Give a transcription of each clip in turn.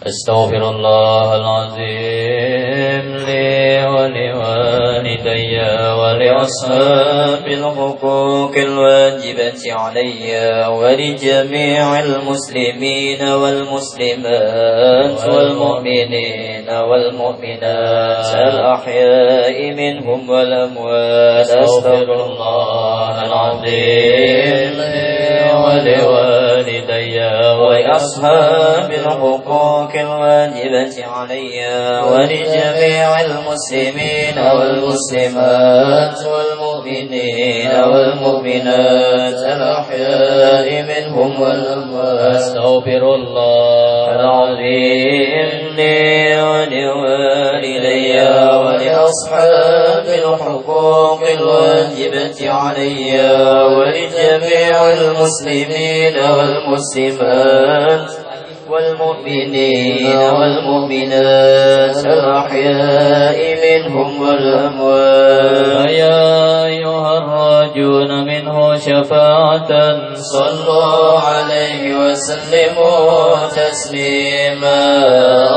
أستغفر الله العظيم لي ولوالدي ولأصحاب الحقوق الواجبة علي ولجميع المسلمين والمسلمات والمؤمنين والمؤمنات الأحياء منهم والأموات أستغفر الله العظيم ولوالدي ولأصحاب الحقوق الواجبة علي ولجميع المسلمين والمسلمات والمؤمنين والمؤمنات الأحياء منهم والأموات أستغفر الله العظيم لي ولوالدي ولأصحاب الحقوق الواجبة علي ولجميع المسلمين والمسلمات والمؤمنين والمؤمنات الأحياء منهم والأموات يا أيها الراجون منه شفاعة صلوا عليه وسلموا تسليما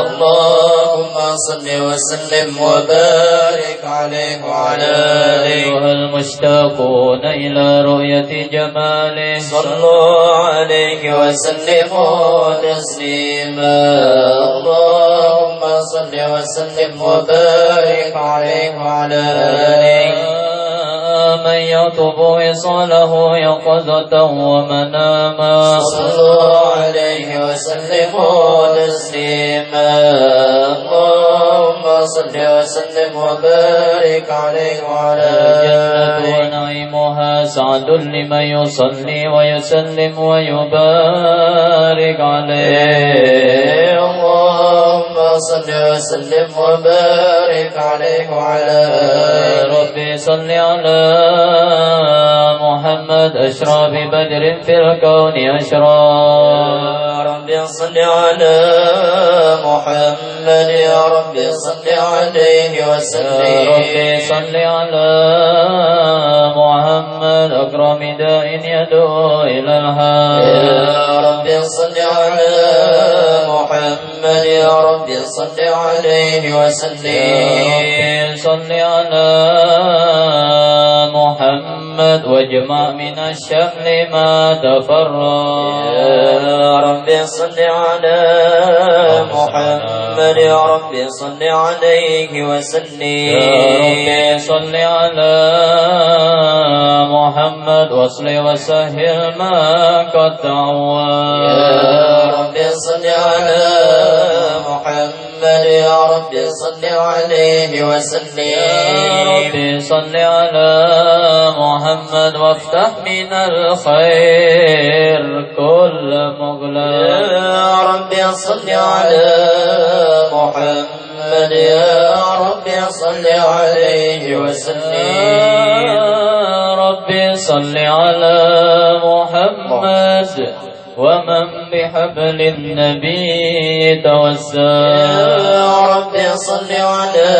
اللهم صل وسلم وبارك عليه وعلى أيها المشتاقون إلى رؤية جماله صلوا عليه وسلموا تسليما اللهم صل وسلم وبارك عليه وعلى آله من يطلب وصاله يقظة ومناما صلوا عليه وسلموا تسليما اللهم صل وسلم وبارك عليه وعلى آله ونعيمها سعد لمن يصلي ويسلم ويبارك عليه اللهم صل وسلم وبارك عليه وعلى آله ربي صل على محمد أشرف بدر في الكون أشرار ربي صل على محمد يا ربي صل عليه وسلم يا ربي صل على محمد أكرم داء يدعو إلى الحق يا ربي صل على محمد يا ربي صل عليه وسلم يا ربي صل على محمد واجمع من الشمل ما تفرق يا ربي صل على محمد يا ربي صل عليه وسلم يا ربي صل على محمد واصل وسهل ما قد تعود يا ربي صل على محمد يا ربي صل عليه وسلم يا ربي صل على محمد وافتح من الخير كل مغلق يا ربي صل على محمد يا ربي صل عليه وسلم يا ربي صل على محمد ومن بحبل النبي توسل يا ربي صل على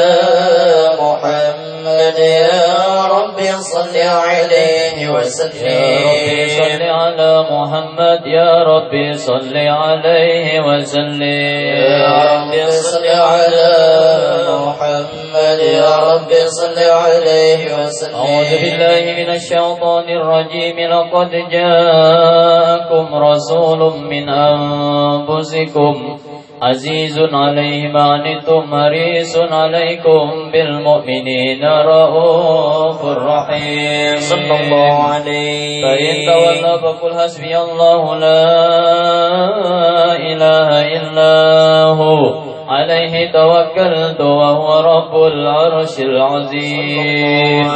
محمد يا ربي صل عليه وسلم يا ربي صل على محمد يا ربي صل عليه وسلم يا ربي صل على محمد يا ربي صل عليه وسلم أعوذ بالله من الشيطان الرجيم لقد جاءكم رسول من أنفسكم عزيز عليه ما عنتم حريص عليكم بالمؤمنين رؤوف رحيم صلى الله عليه فإن تولوا فقل حسبي الله لا إله إلا هو عليه توكلت وهو رب العرش العظيم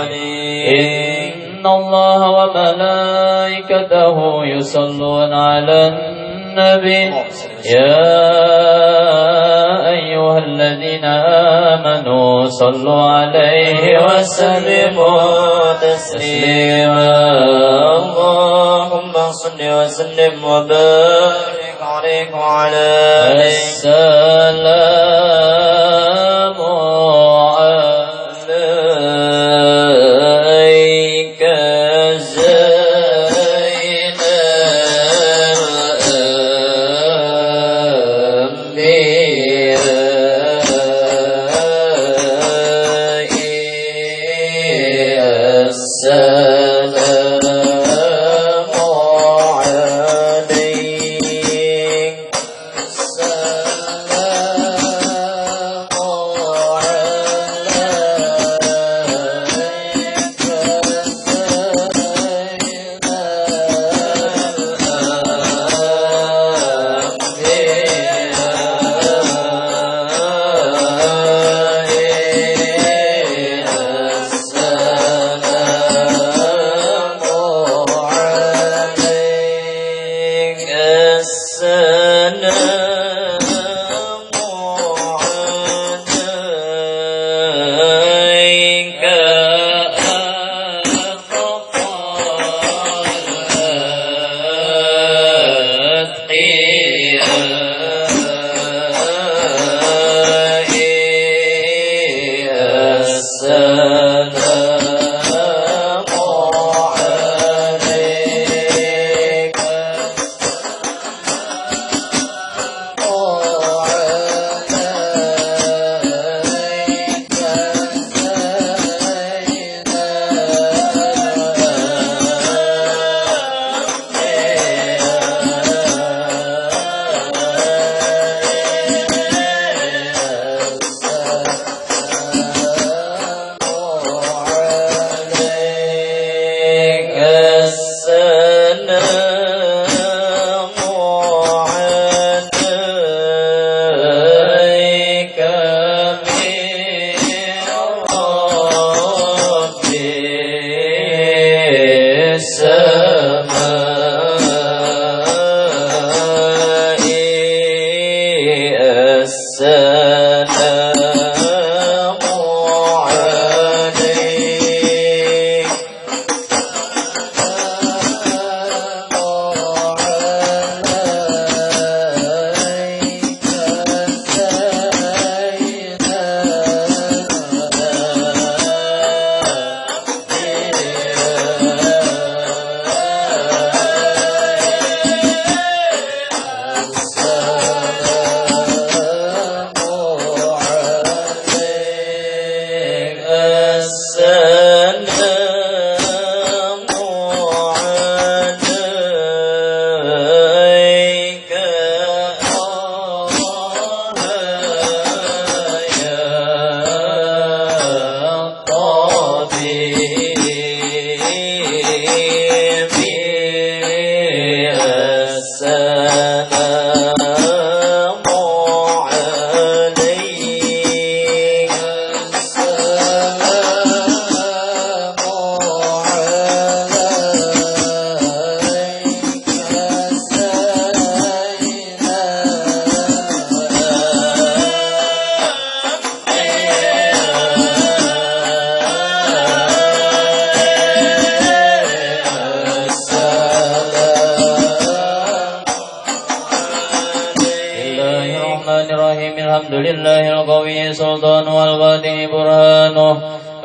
إن الله وملائكته يصلون على النبي يا أيها الذين آمنوا صلوا عليه وسلموا تسليما اللهم صل وسلم وبارك عليه وعلى السلام عليك زين الأنبياء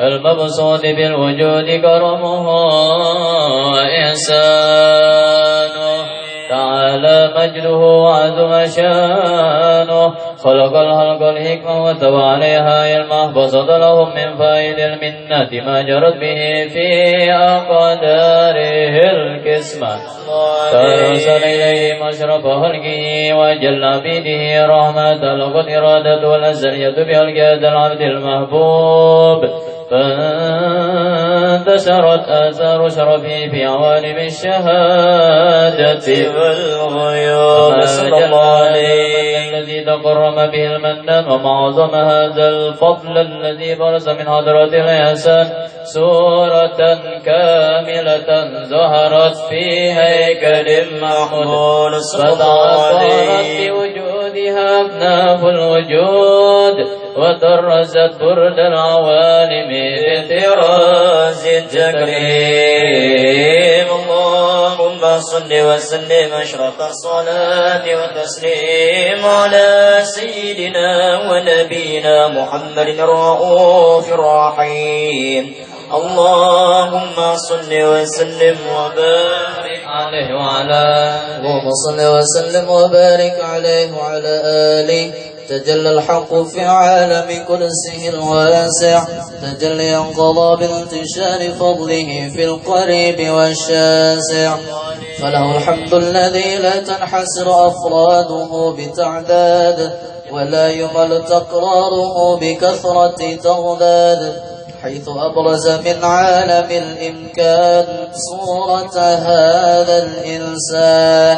المبسوط بالوجود كرمه إحسانه تعالى مجده وعظم شانه خلق الخلق الحكمة وتبع عليها علمه بسط لهم من فائد المنة ما جرت به في أقداره القسمة فأرسل إليهم أشرف خلقه وجل عبيده رحمة لقد إرادته الأزلية بألقاد العبد المحبوب فانتشرت آثار شرفه في عوالم الشهادة والغيوب صلى الله عليه الذي تقرم به المنان ومعظم هذا الفضل الذي برز من حضرة الإحسان سورة كاملة ظهرت في هيكل محمود فتعطرت بوجودها أكناف الوجود وطرزت برد العوالم بطراز التكريم اللهم صل وسلم أشرف الصلاة والتسليم على سيدنا ونبينا محمد الرؤوف الرحيم اللهم صل وسلم وبارك عليه وعلى اللهم صل وسلم وبارك عليه وعلى آله تجلى الحق في عالم كرسه الواسع تجليا قضى بانتشار فضله في القريب والشاسع فله الحمد الذي لا تنحسر أفراده بتعداد ولا يمل تقراره بكثرة تغداد حيث أبرز من عالم الإمكان صورة هذا الإنسان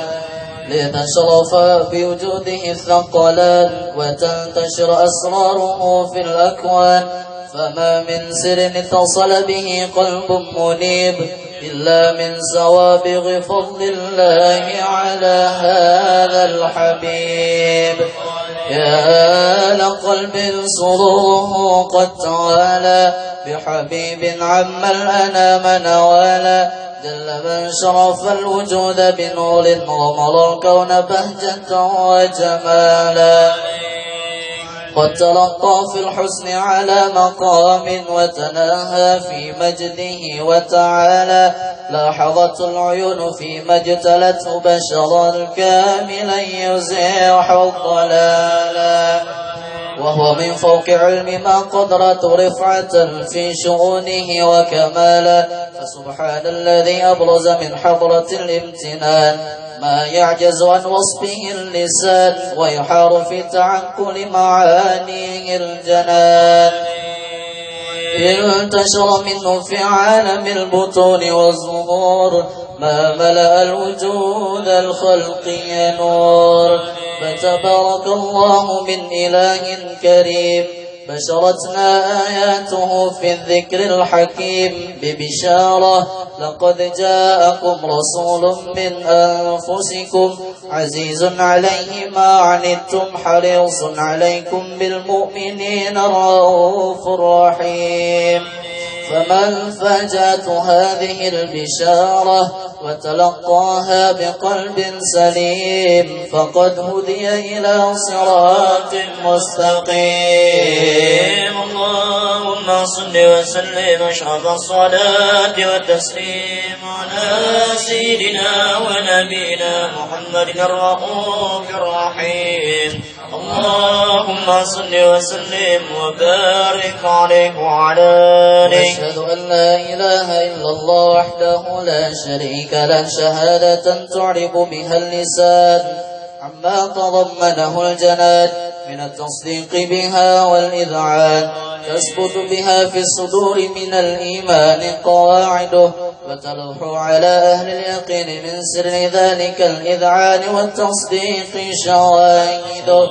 ليتشرف بوجوده الثقلان وتنتشر أسراره في الأكوان فما من سر اتصل به قلب منيب إلا من سوابغ فضل الله على هذا الحبيب يا لقلب سروره قد تعالى بحبيب عم الأنام نوالا جل من شرف الوجود بنور غمر الكون بهجة وجمالا قد تلقى في الحسن على مقام وتناهى في مجده وتعالى لاحظت العيون فيما اجتلته بشرا كاملا يزيح الضلالا وهو من فوق علم ما قدرت رفعة في شؤونه وكمالا فسبحان الذي أبرز من حضرة الامتنان ما يعجز عن وصفه اللسان ويحار في تعقل معانيه الجنان انتشر منه في عالم البطون والظهور ما ملأ الوجود الخلقي نور فتبارك الله من إله كريم بشرتنا آياته في الذكر الحكيم ببشارة لقد جاءكم رسول من أنفسكم عزيز عليه ما عنتم حريص عليكم بالمؤمنين رؤوف رحيم. فمن فاجأته هذه البشارة وتلقاها بقلب سليم فقد هدي إلى صراط مستقيم. اللهم صل وسلم أشرف الصلاة والتسليم على سيدنا ونبينا محمد الرؤوف الرحيم. اللهم صل وسلم وبارك عليه وعلى آله. أشهد أن لا إله إلا الله وحده لا شريك له شهادة تعرب بها اللسان عما تضمنه الجنان من التصديق بها والإذعان تثبت بها في الصدور من الإيمان قواعده وتلوح على أهل اليقين من سر ذلك الإذعان والتصديق شواهده.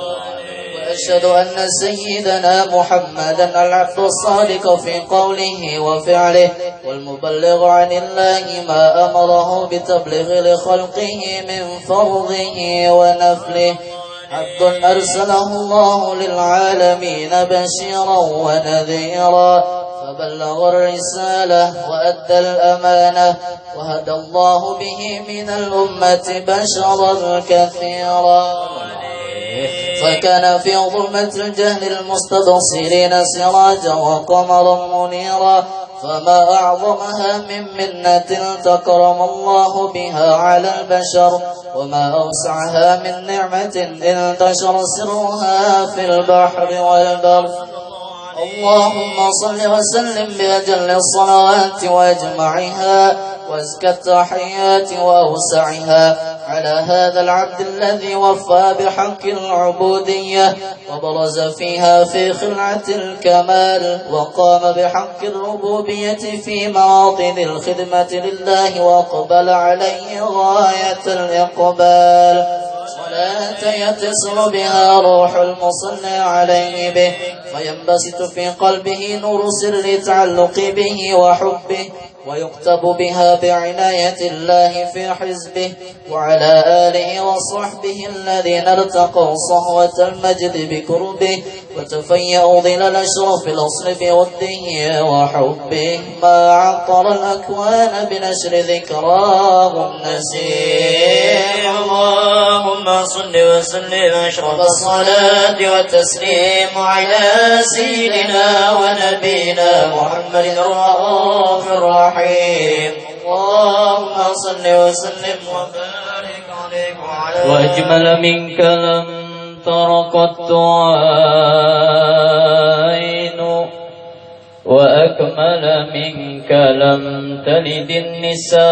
وأشهد أن سيدنا محمدا العبد الصادق في قوله وفعله والمبلغ عن الله ما أمره بتبليغ لخلقه من فرضه ونفله عبد أرسله الله للعالمين بشيرا ونذيرا فبلغ الرسالة وأدى الأمانة وهدى الله به من الأمة بشرا كثيرا. فكان في ظلمة الجهل المستبصرين سراجا وقمرا منيرا فما أعظمها من منة تكرم الله بها على البشر وما أوسعها من نعمة انتشر سرها في البحر والبر. اللهم صل وسلم بأجل الصلوات وأجمعها وأزكى التحيات وأوسعها على هذا العبد الذي وفى بحق العبودية وبرز فيها في خلعة الكمال وقام بحق الربوبية في مواطن الخدمة لله وأقبل عليه غاية الإقبال. صلاة يتصل بها روح المصلى عليه به فينبسط في قلبه نور سر تعلق به وحبه ويكتب بها بعناية الله في حزبه وعلى آله وصحبه الذين ارتقوا صهوة المجد بكربه وتفيأوا ظلال شرف الأصل بوده وحبه ما عطر الأكوان بنشر ذكراه النسيم. اللهم صل وسلم أشرف الصلاة والتسليم على سيدنا ونبينا محمد الرؤوف الرحيم. اللهم صل وسلم وبارك عليه وعلى آله. وأجمل منك لم تر قط عين وأكمل منك لم تلد النساء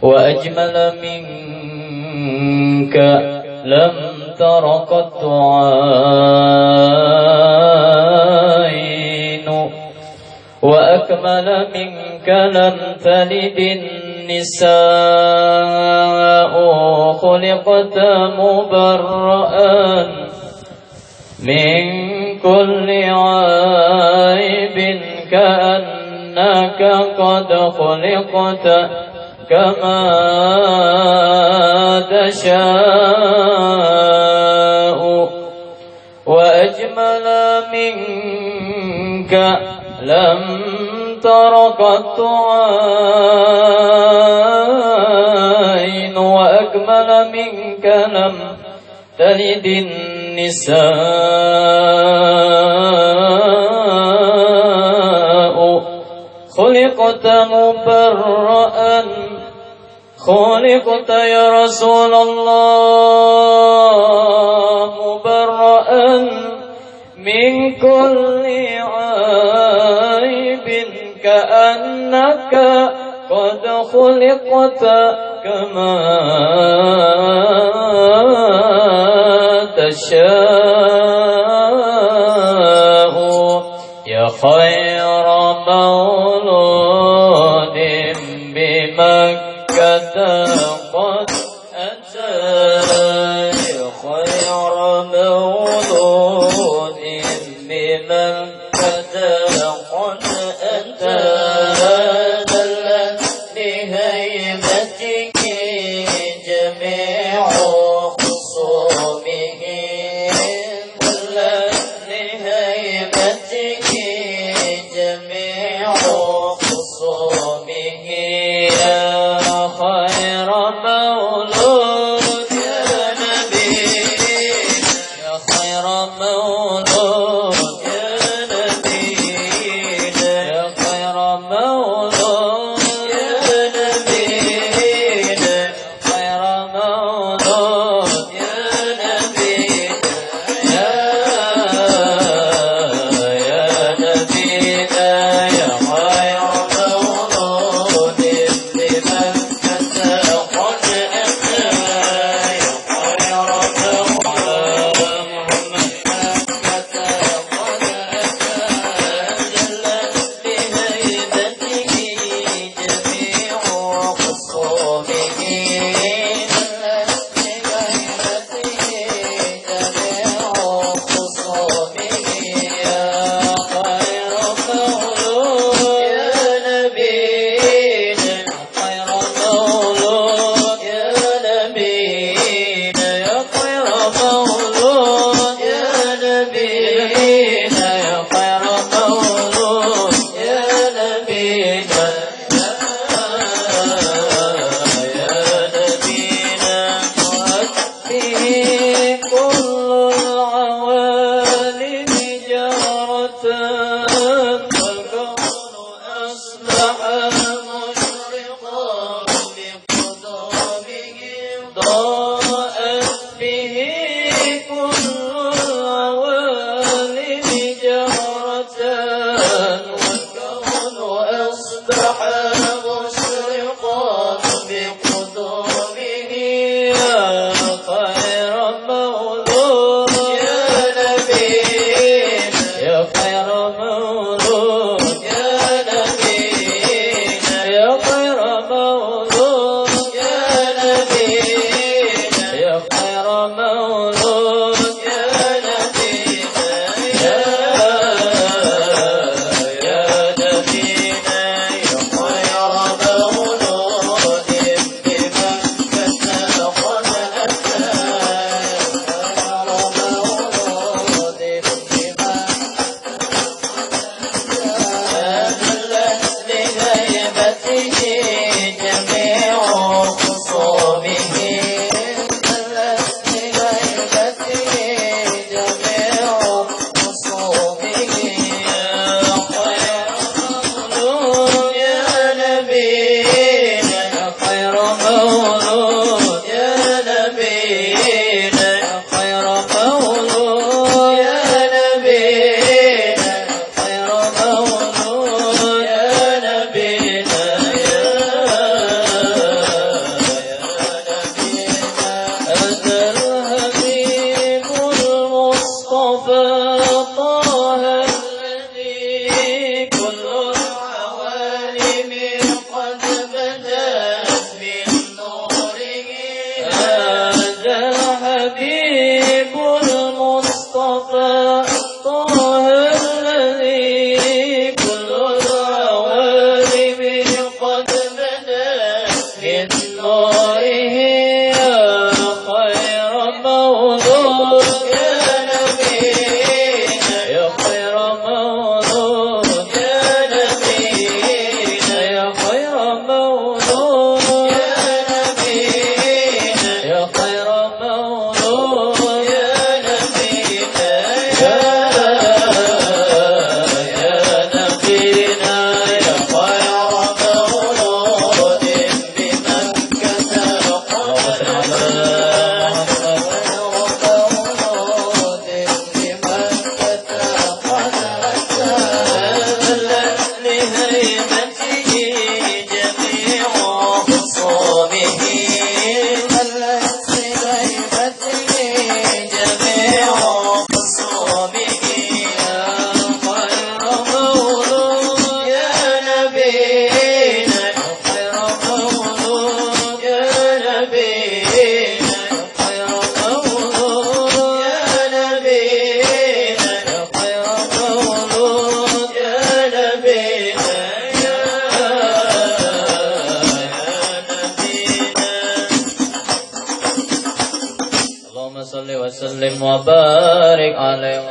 وأجمل منك لم تر قط عين وأكمل منك لم تلد النساء خلقت مبرأ من كل عيب كأنك قد خلقت كما تشاء وأجمل منك لم تر قط عين وأكمل منك لم تلد النساء خلقت مبرأ خلقت يا رسول الله مبرأ من كل عيب كأنك قد خلقت كما تشاء يا خير مولود بمكة قد أتى يا خير مولود وسلم وبارك عليه.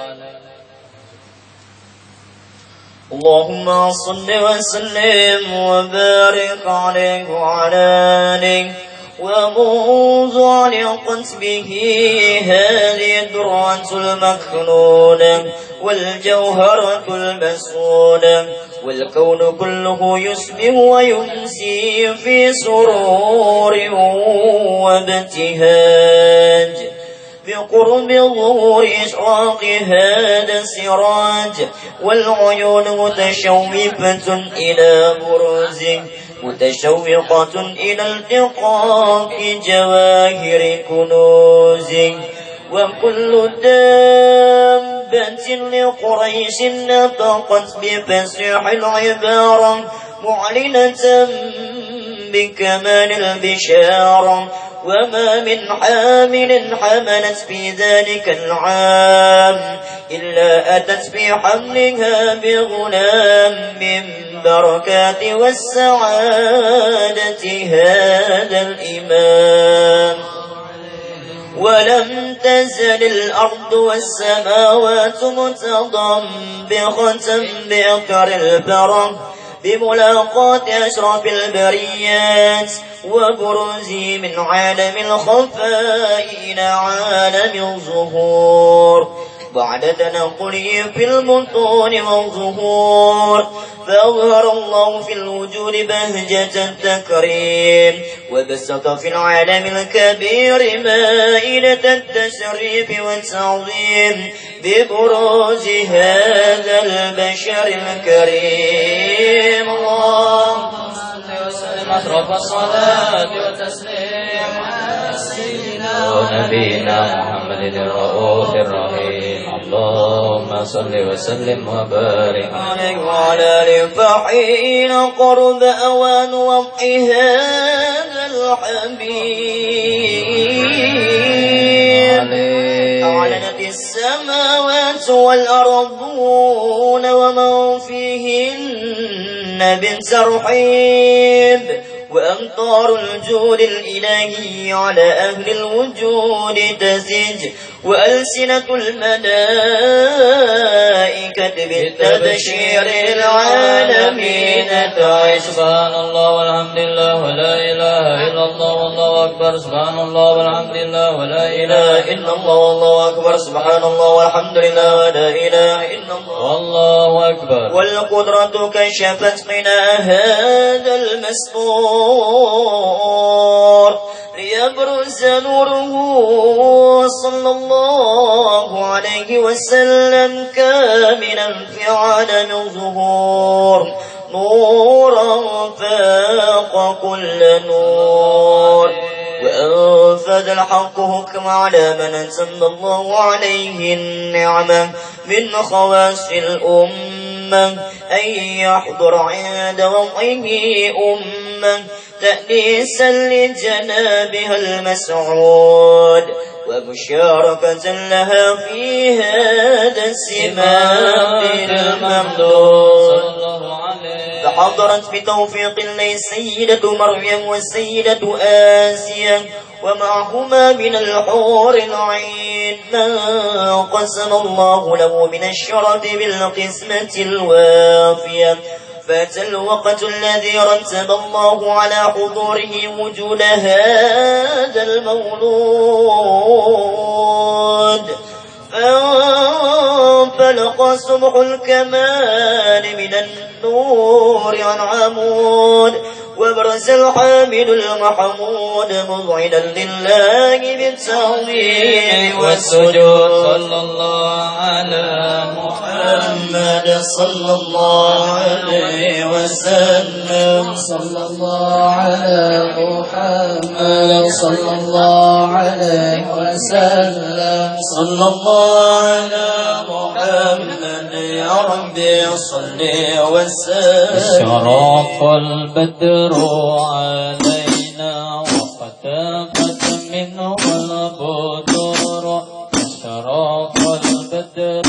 اللهم صل وسلم وبارك عليه وعلى آله. ومنذ علقت به هذه الدرة المكنونة والجوهرة المسؤولة والكون كله يسبح ويمسي في سرور وابتهاج بقرب ظهور إشراق هذا السراج والعيون متشوفة إلى برزه متشوقة إلى التقاء جواهر كنوزه. وكل دابة لقريش نطقت بفصيح العبارة معلنة بكمال البشارة. وما من حامل حملت في ذلك العام إلا أتت في حملها بغلام من بركات والسعادة هذا الإمام. ولم تزل الأرض والسماوات متضبخة بأكر البرم بملاقاة أشرف البريات وبرزه من عالم الخفاء إلى عالم الظهور. بعد تنقله في البطون والظهور، فأظهر الله في الوجود بهجة التكريم، وبسط في العالم الكبير مائدة التشريف والتعظيم ببروز هذا البشر الكريم. اللهم صل وسلم أشرف الصلاة والتسليم على سيدنا ونبينا محمد الرؤوف الرحيم. اللهم صل وسلم وبارك عليه وعلى آله. فحين قرب أوان وضع هذا الحبيب أعلنت السماوات والأرضون ومن فيهن بالترحيب، وأمطار الجود الإلهي على أهل الوجود تزج، وألسنة الملائكة بالتبشير العالمين تعج. سبحان الله والحمد لله ولا إله إلا الله والله أكبر. سبحان الله والحمد لله ولا إله إلا الله والله أكبر. سبحان الله والحمد لله ولا إله إلا الله والله أكبر. والقدرة كشفت غنى هذا المستور ليبرز نوره صلى الله عليه وسلم كاملا في عالم الظهور، نورا فاق كل نور، وأنفذ الحق حكم على من أنزل الله عليه النعمة من خواص الأمة أن يحضر عند وضعه أمة تأنيسا لجنابها المسعود، ومشاركة لها في هذا السماء الممدود. فحضرت بتوفيق الله سيدة مريم والسيدة آسيا، ومعهما من الحور العين من قسم الله له من الشرف بالقسمة الوافية. فات الوقت الذي رتب الله على حضوره وجود هذا المولود، فانفلق صبح الكمال من النور عن عمود، وبرز الحامد المحمود مذعنا لله بالتعظيم والسجود. صلى الله على محمد صلى الله عليه وسلم، صلى الله على محمد صلى الله عليه وسلم، صلى الله على محمد يا ربي صل وسلم. شرق البدر علينا وختفت منه البدور، شرق البدر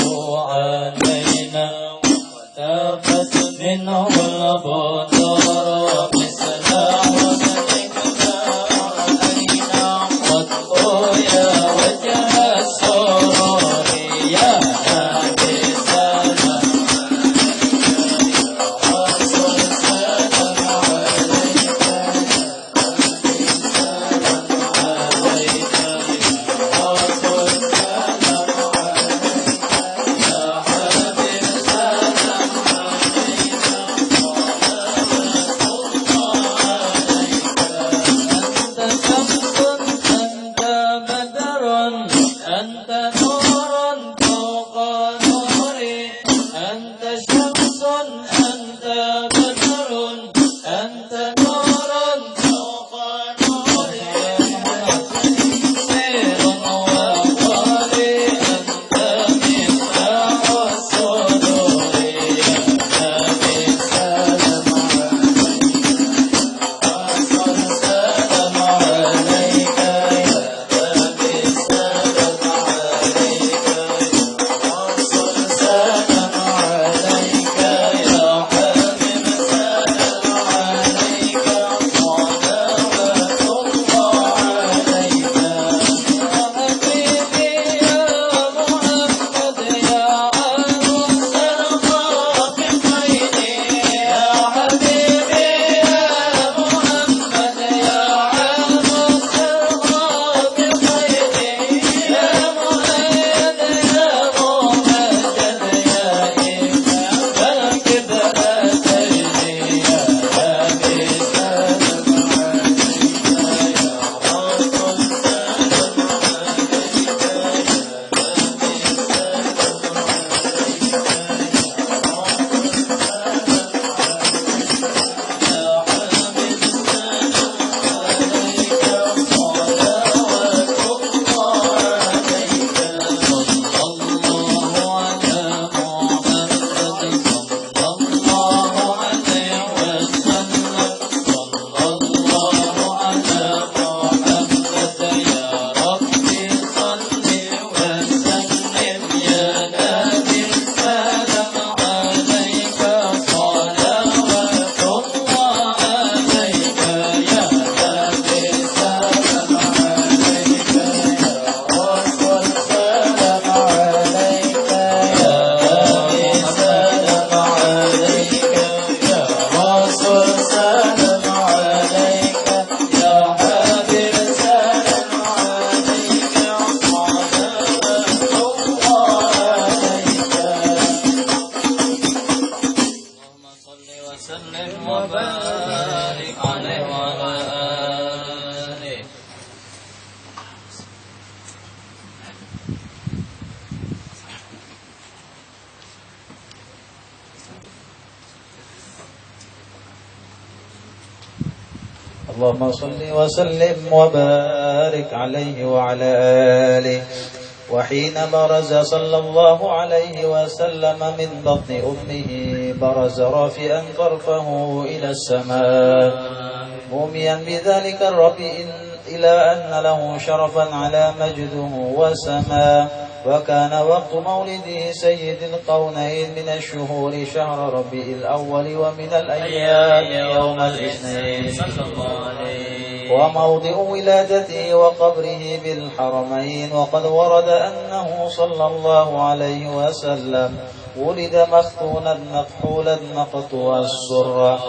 علينا وختفت منه البدور، بسلام علينا رأينا قد يا وجه السرور يا نبي سلام. وسلم وبارك عليه وعلى آله. اللهم صل وسلم وبارك عليه وعلى آله. وحين برز صلى الله عليه وسلم من بطن أمه برز رافئا طرفه إلى السماء موميا بذلك الرب إلى أن له شرفا على مجده وسما. وكان وقت مولده سيد القونين من الشهور شهر ربيع الأول ومن الأيام يوم الاثنين وموضع ولادته وقبره بالحرمين. وقد ورد أنه صلى الله عليه وسلم ولد مختونا مكحولا مقطوع السرة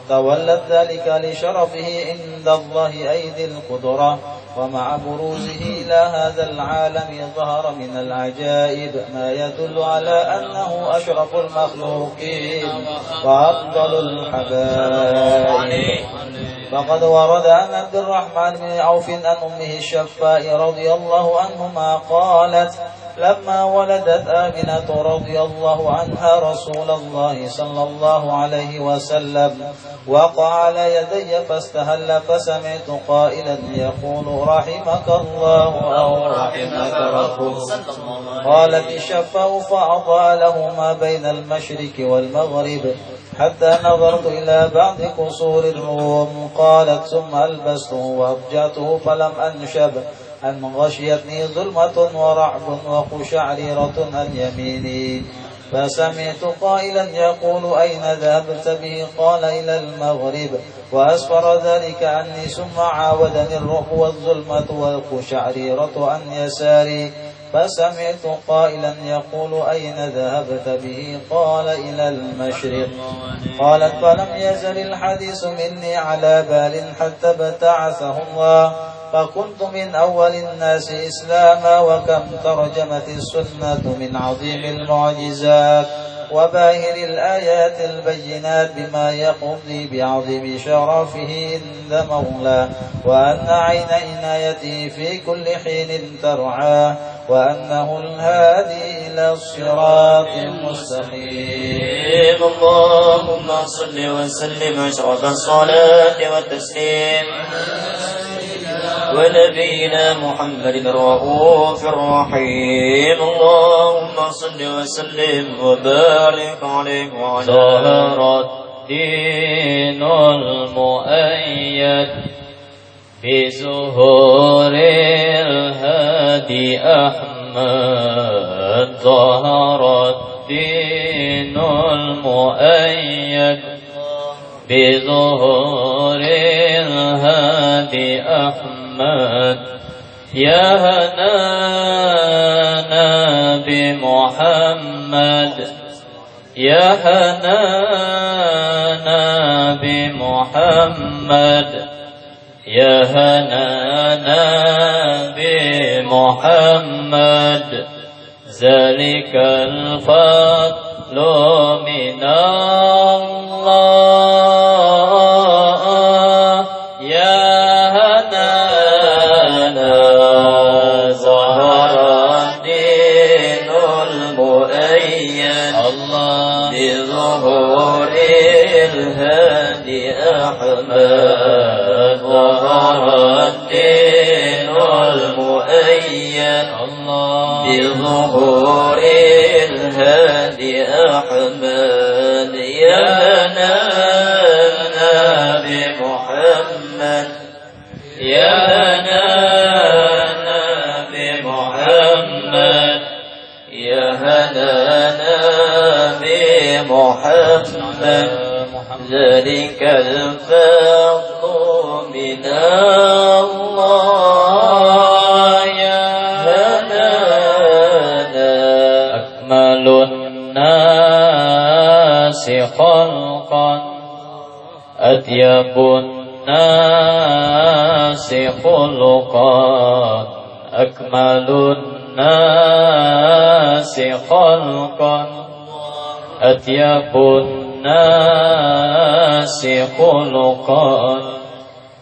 تولت ذلك لشرفه عند الله أيدي القدرة. ومع بروزه إلى هذا العالم ظهر من العجائب ما يدل على أنه أشرف المخلوقين وأفضل الحبائب. فقد ورد عن عبد الرحمن بن عوف عن أمه الشفاء رضي الله عنهما قالت لما ولدت آمنة رضي الله عنها رسول الله صلى الله عليه وسلم وقع على يدي فاستهل فسمعت قائلا يقول رحمك الله أو رحمك ربك. قالت الشفاء فأضاء له ما بين المشرق والمغرب حتى نظرت إلى بعض قصور الروم. قالت ثم ألبسته وأبجعته فلم أنشب أن غشيتني ظلمة ورعب وقشعريرة عن يميني فسمعت قائلا يقول أين ذهبت به؟ قال إلى المغرب وأسفر ذلك عني ثم عاودني الرعب والظلمة والقشعريرة عن يساري فسمعت قائلا يقول أين ذهبت به؟ قال إلى المشرق. قالت فلم يزل الحديث مني على بال حتى ابتعثه الله فكنت من أول الناس إسلاما. وكم ترجمت السنة من عظيم المعجزات وباهر الآيات البينات بما يقضي بعظيم شرفه عند مولاه وأن عين عنايته في كل حين ترعاه وأنه الهادي إلى الصراط المستقيم. اللهم صل وسلم أشرف الصلاة والتسليم ونبينا محمد الرؤوف الرحيم. اللهم صل وسلم وبارك عليه وعلى ظهر الدين المؤيد بظهور الهادي أحمد. ظهر الدين المؤيد بظهور الهادي أحمد. يا هنانا بمحمد يا هنانا بمحمد يا هنانا بمحمد. ذلك الفضل من الله يا هنانا. ظهر الدين المؤيد الله بظهور الهادي أحمد. ظهر الدين المؤيد الله بظهور الهادي أحمد. يا هنانا بمحمد يا هنانا بمحمد يا هنانا بمحمد. ذلك الفضل من الله يا هنانا. أكمل الناس خلقا أطيب الناس خلقا. أكمل الناس خلقا أطيب الناس الناس خلقا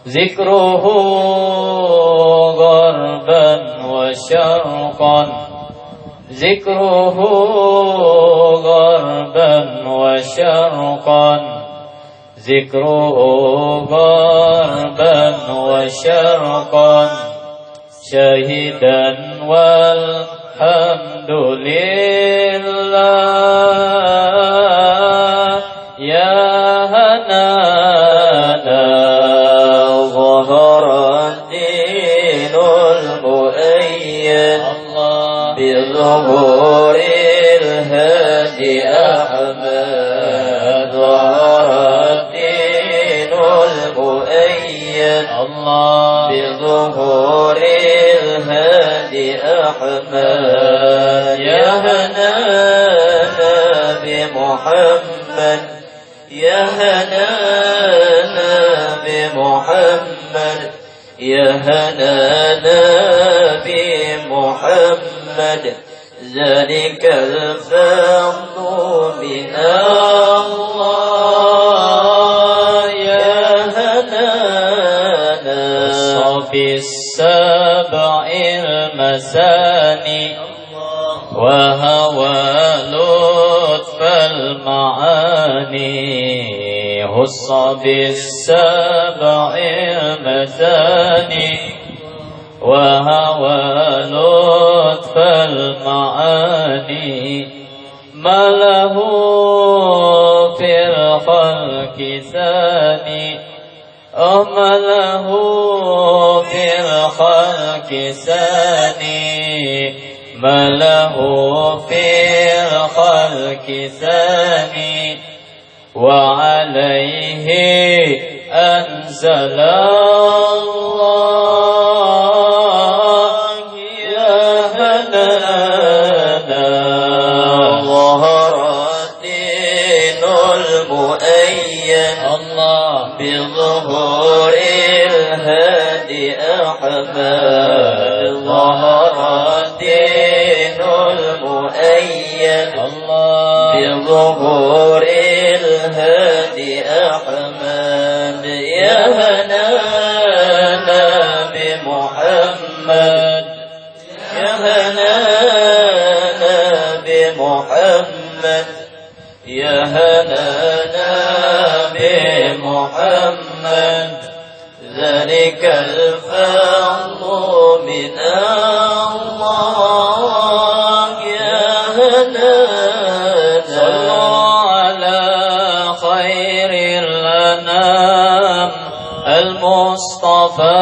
ذكره غربا وشرقا ذكره غربا وشرقا ذكره غربا وشرقا شهيدا والحمد لله يا هنانا ظهر الدين المؤيد بظهور الهادي أحمد ظهر الدين المؤيد بظهور الهادي أحمد يا هنانا بمحمد يا هنانا بمحمد يا هنانا بمحمد ذلك الفضل من الله يا هنانا بالسبع المثاني وهوى لطف المعاني هص بالسبع المثاني وهوى لطف المعاني ما له في الخلق ثاني ما له في الخلق ثاني ما له في الخلق ثاني وعليه أنزل الله يا هنانا ظهر الدين المؤيد بظهور الهادي أحمد ظهر الدين المؤيد بظهور الهادي أحمد يا هنانا بمحمد يا هنانا بمحمد يا هنانا بمحمد ذلك الفضل من الله يا هنانا صلوا على خير الأنام المصطفى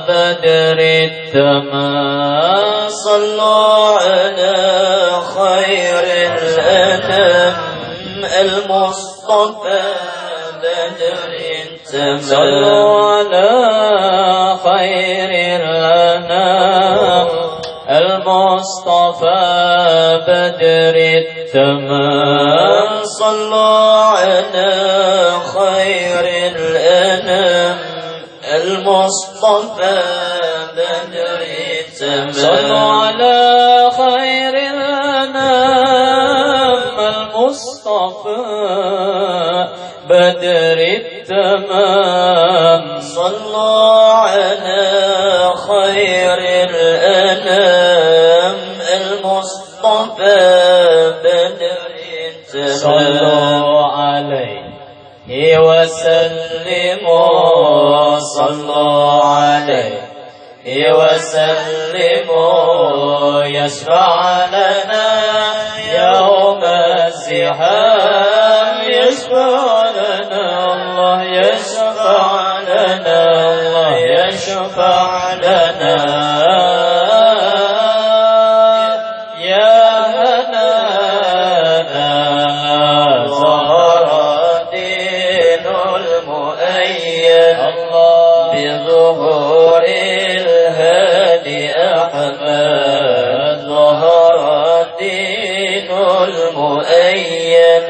بدر التمام صلوا على خير الأنام المصطفى بدر التمام صلوا على خير الأنام المصطفى بدر التمام صلوا على خير الأنام المصطفى بدر التمام صلوا على خير الأنام المصطفى بدر التمام صلوا على خير الأنام المصطفى بدر التمام صلوا عليه وسلموا صلوا عليه وسلموا يشفع لنا يوم الزحام يشفع لنا الله يشفع لنا الله يشفع لنا يا هنانا ظهر الدين المؤيد بظهور الهادي أحمد ظهر الدين المؤيد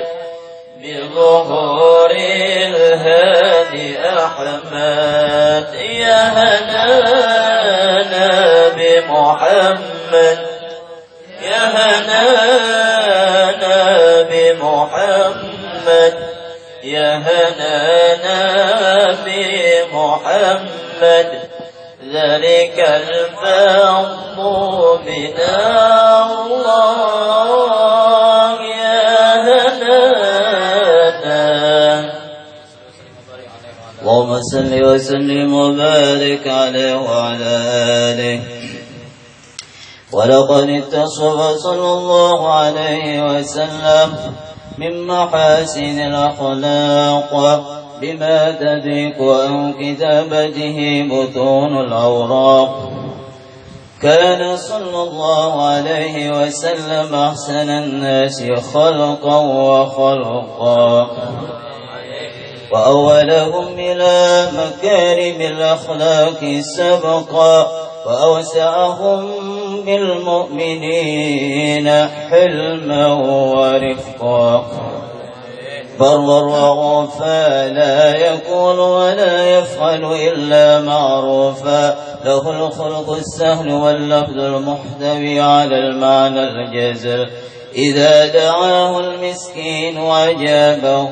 بظهور الهادي أحمد يا هنانا بمحمد يا هنانا بمحمد يا هنانا بمحمد ذلك الفضل من الله يا هنانا. اللهم صل وسلم وبارك عليه وعلى آله. ولقد اتصف صلى الله عليه وسلم من محاسن الأخلاق بما تضيق عن كتابته بطون الأوراق. كان صلى الله عليه وسلم أحسن الناس خلقا وخلقا وأولهم إلى مكارم الأخلاق سبقا وأوسعهم بالمؤمنين حلما ورفقا. برا وغفا لا يقول ولا يفعل إلا معروفا. له الخلق السهل واللفظ المحتوي على المعنى الجزل. إذا دعاه المسكين وأجابه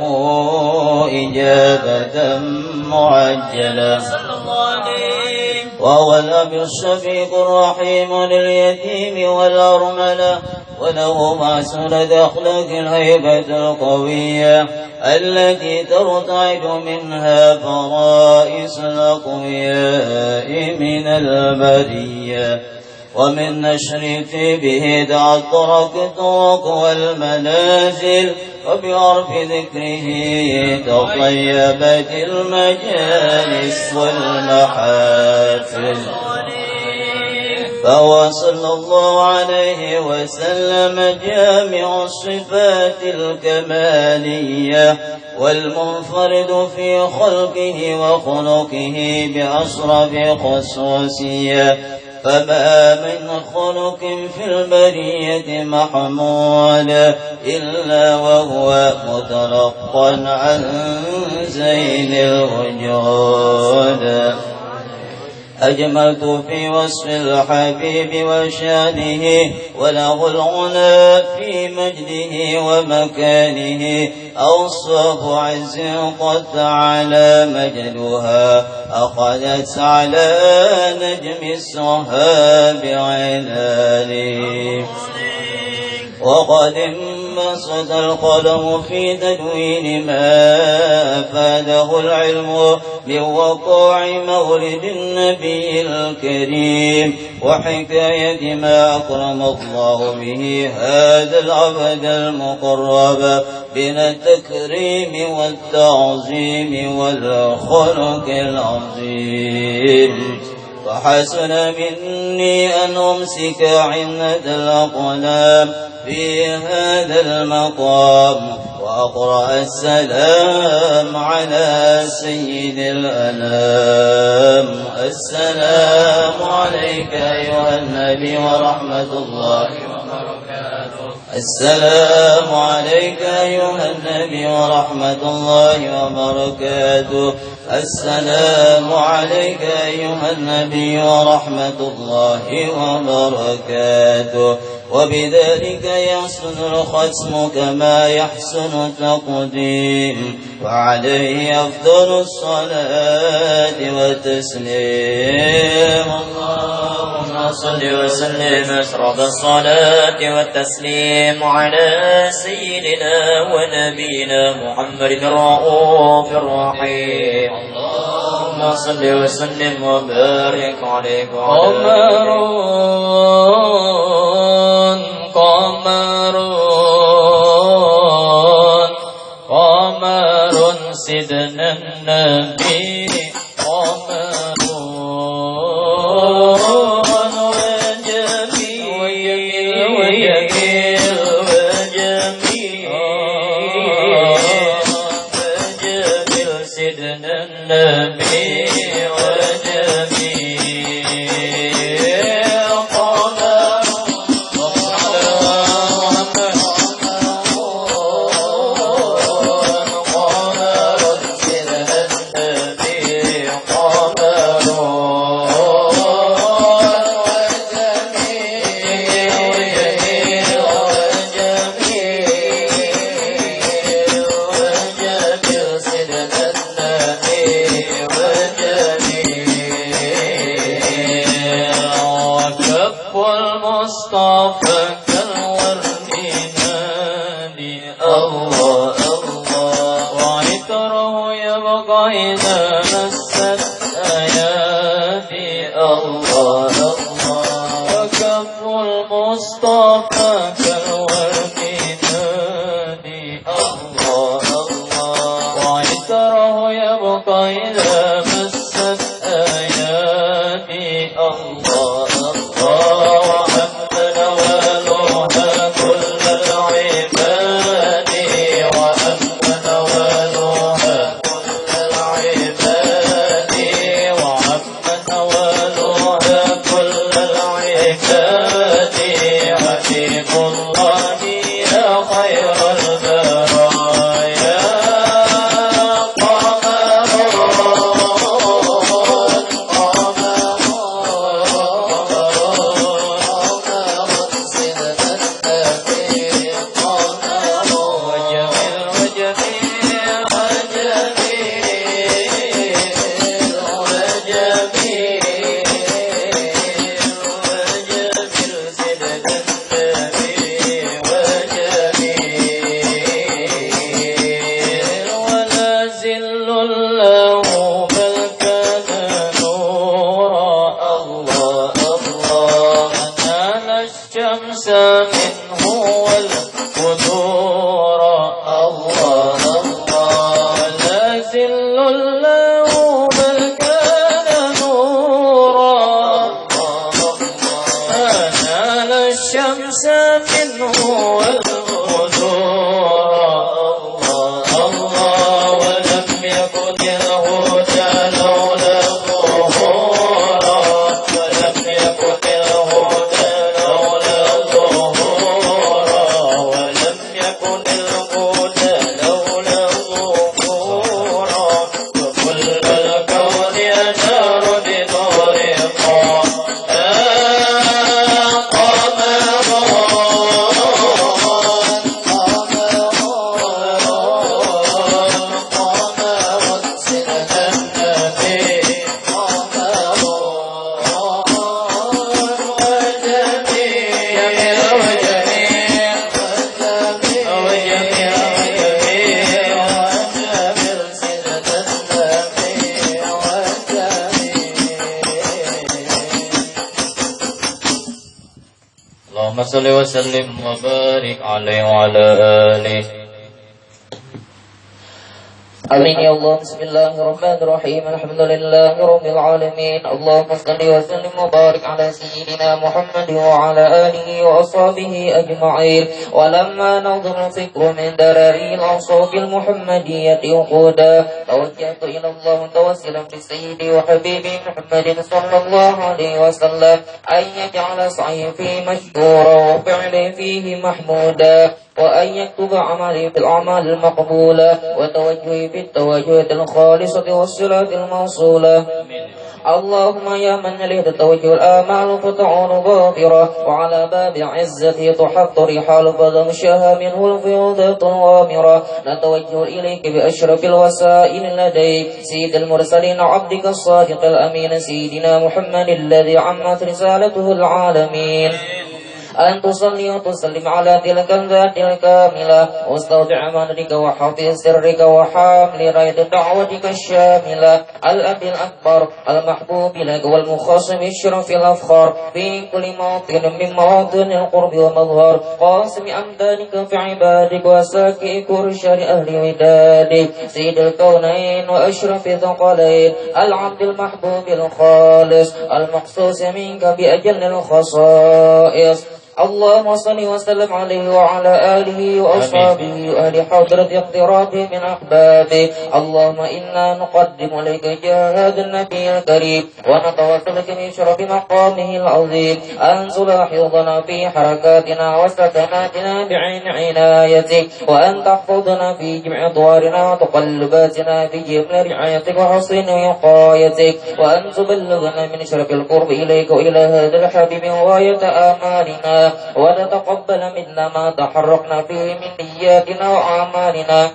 إجابة معجلة. وهو الأب الشفيق الرحيم لليتيم والأرملة. وله معسولة أخلاق الهيبة القوية التي ترتعد منها فرائس الأقوياء من البرية. ومن نشر به تعطرت الطرق والمنازل وبعرف ذكره تطيبت المجالس والمحافل. فهو صلى الله عليه وسلم جامع الصفات الكمالية والمنفرد في خلقه وخلقه بأشرف خصوصية. فما من خلق في البرية محمود إلا وهو متلقى عن زين الوجود. أجملت في وصف الحبيب وشانه وله العلا في مجده ومكانه. أوصاف عز قد تعالى مجدها أخذت على نجم الصهاب عناني. وقد انبسط القلم في تدوين ما أفاده العلم من وقوع مولد النبي الكريم وحكاية ما أكرم الله به هذا العبد المقرب من التكريم والتعظيم والخلق العظيم. فحسن مني أن أمسك عند الأقلام في هذا المقام وأقرأ السلام على سيد الأنام. السلام عليك أيها النبي ورحمة الله وبركاته. السلام عليك أيها النبي ورحمة الله وبركاته. السلام عليك أيها النبي ورحمة الله وبركاته. وبذلك يحسن الختم كما يحسن التقديم. وعليه أفضل الصلاة والتسليم. اللهم صل وسلم أشرف الصلاة والتسليم على سيدنا ونبينا محمد الرؤوف الرحيم. اللهم صل وسلم وبارك عليه قمر سيدنا النبي إذا مست أيادي الله وكف المصطفى كالورد نادي الله وعطره يبقى إذا مست أيادي الله وحمد نوالها كل العباد وحمد نوالها كل العباد وحمد نوالها كل العباد حبيب الله يا خير البرايا منه والقدور الله لا زل له بل كان نورا أنال الشمس منه والقدور الله ولم يكن له لولا ظهورا ولم يكن له صل وسلم وبارك عليه وعلى آله آمين يا الله. بسم الله الرحمن الرحيم. الحمد لله رب العالمين. اللهم صل وسلم وبارك على سيدنا محمد وعلى آله وأصحابه أجمعين. ولما نظر الفكر من دراري الأوصاف المحمدية وقودا توجهت إلى الله متوسلا بسيدي وحبيبي محمد صلى الله عليه وسلم أن يجعل سعي فيه مشكورا وفعلي فيه محمودا وأن يكتب عملي في الأعمال المقبولة وتوجهي في التوجهات الخالصة والصلاة الموصولة. اللهم يا من إليه تتوجه الآمال فتعون ظافرة وعلى باب عزته تحط رحال فتغشاها منه الفيوضات الغامرة. نتوجه إليك بأشرف الوسائل لديك سيد المرسلين عبدك الصادق الأمين سيدنا محمد الذي عمت رسالته العالمين أن تصلي وتسلم على تلك الذات الكاملة واستودع أمانتك وحفظ سرك وحامل راية دعوتك الشاملة الأب الأكبر المحبوب لك والمخصص بالشرف الأفخر في كل موطن من مواطن القرب ومظهر قاسم أمدادك في عبادك وساكي كرشان أهل ودادك سيد الكونين وأشرف الثقلين العبد المحبوب الخالص المقصوص منك بأجل الخصائص. اللهم صل وسلم عليه وعلى آله وأصحابه وأهل حضرة اقترابه من أحبابه. اللهم إنا نقدم إليك جاه هذا النبي الكريم ونتوسل لك من شرف مقامه العظيم أن تلاحظنا في حركاتنا وسكناتنا بعين عنايتك وأن تحفظنا في جميع أطوارنا وتقلباتنا في جميع رعايتك وحسن وقايتك وأن تبلغنا من شرف القرب إليك وإلى هذا الحبيب غاية آمالنا وتتقبل منا ما تحركنا فيه من نياتنا وأعمالنا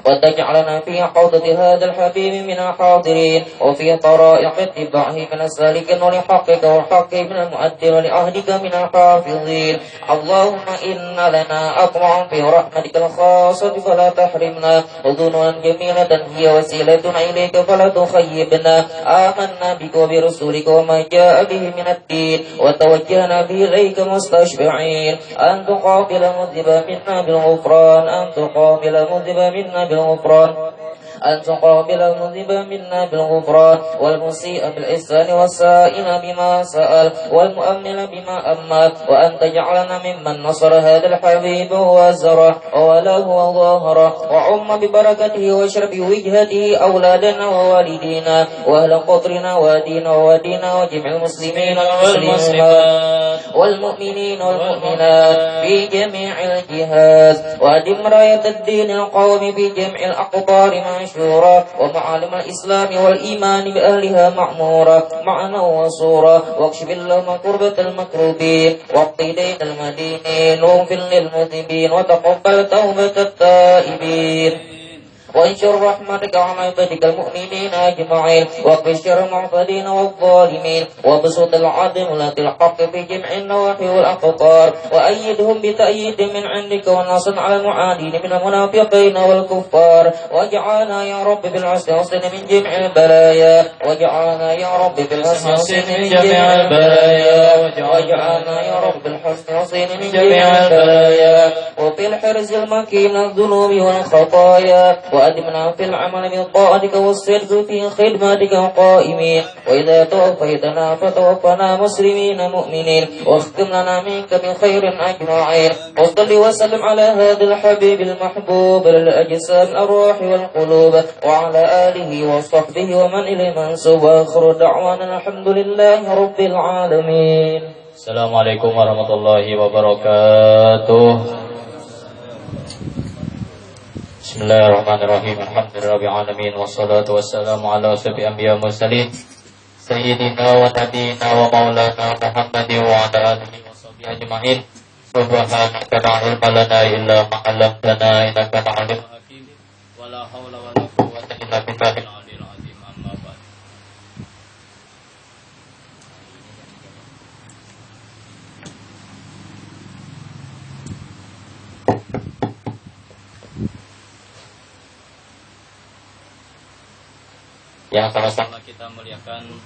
وتجعلنا في حوضة هذا الحبيب من الحاضرين وفي طرائق اتباعه من السالكين ولحقك والحق من المؤدين ولعهدك من الحافظين. اللهم إن لنا أطمع في رحمتك الخاصة فلا تحرمنا وظنونا جميلة هي وسيلتنا إليك فلا تخيبنا. آمنا بك وبرسولك وما جاء به من الدين وتوجهنا به إليك مستشفعين أن تقابل مذنبا منا بالغفران أن تقابل مذنبا منا بالغفران أن تقابل المذنب منا بالغفران والمسيء بالإحسان والسائل بما سأل والمؤمن بما أمل وأن تجعلنا ممن نصر هذا الحبيب وزره وله وظاهره وعم ببركته واشرب وجهته أولادنا ووالدينا وأهل قطرنا وادينا ووادينا وجميع المسلمين والمسلمات والمؤمنين والمؤمنات في جميع الجهات وأدم راية الدين القومي في جميع الأقطار منشورا ومعالم الإسلام والإيمان بأهلها معمورة معنا وصورة واكشف اللهم كربة المكروبين واقضي دين المدينين واغفر للمذنبين وتقبل توبة التائبين وانشر رحمتك على عبادك المؤمنين أجمعين واقف شر المعتدين والظالمين وبسط العدل التي الحق في جميع النواحي والأقطار وأيدهم بتأييد من عندك والنصر على المعادين من المنافقين والكفار واجعلنا يا رب بالحسن من جميع البلايا واجعلنا يا رب بالحسن من جميع البلايا واجعلنا يا رب بالحسن من جميع البلايا وفي الحرز المكين من الذنوب والخطايا وأدمنا في العمل بطاعتك والصدق في خدمتك قائمين وإذا توفيتنا فتوفنا مسلمين مؤمنين واختم لنا منك بخير أجمعين وصل وسلم على هذا الحبيب المحبوب للأجسام الأرواح والقلوب وعلى آله وصحبه ومن إليه منسوب وآخر دعوانا الحمد لله رب العالمين. Assalamualaikum warahmatullahi wabarakatuh. Bismillahirrahmanirrahim. Alhamdulillahirabbil alamin wassalatu wassalamu ala asyrafil anbiya'i wal mursalin sayyidina wa nabiyina wa maulana Muhammadin wa ala alihi washabbihi ajmain. Subhanaka la ilma lana illa ma 'allamtana innaka antal alimul hakim. Wala haula wala quwwata illa billahil aliyil azim. Amma ba'd. Yang sama-sama kita muliakan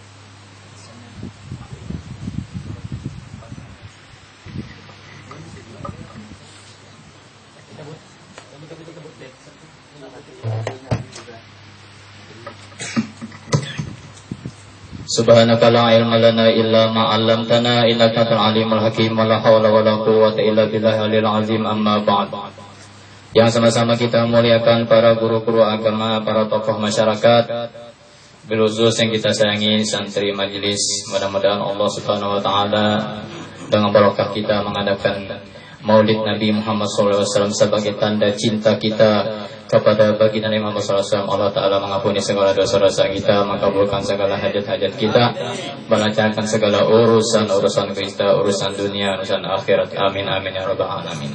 Subhanaka la ilma lana illa ma 'allamtana innaka antal alimul hakim wa la haula wa la quwwata illa billahil azim. Amma ba'd. Yang sama-sama kita muliakan para guru-guru agama, para tokoh masyarakat, berkhusus yang kita sayangi santri majelis. Mudah-mudahan Allah Subhanahu wa taala dengan barokah kita mengadakan Maulid Nabi Muhammad SAW sebagai tanda cinta kita kepada baginda Nabi Muhammad SAW. Allah Ta'ala mengampuni segala dosa-dosa kita, mengabulkan segala hajat-hajat kita, melancarkan segala urusan kita, urusan dunia, urusan akhirat. Amin amin ya rabbal alamin.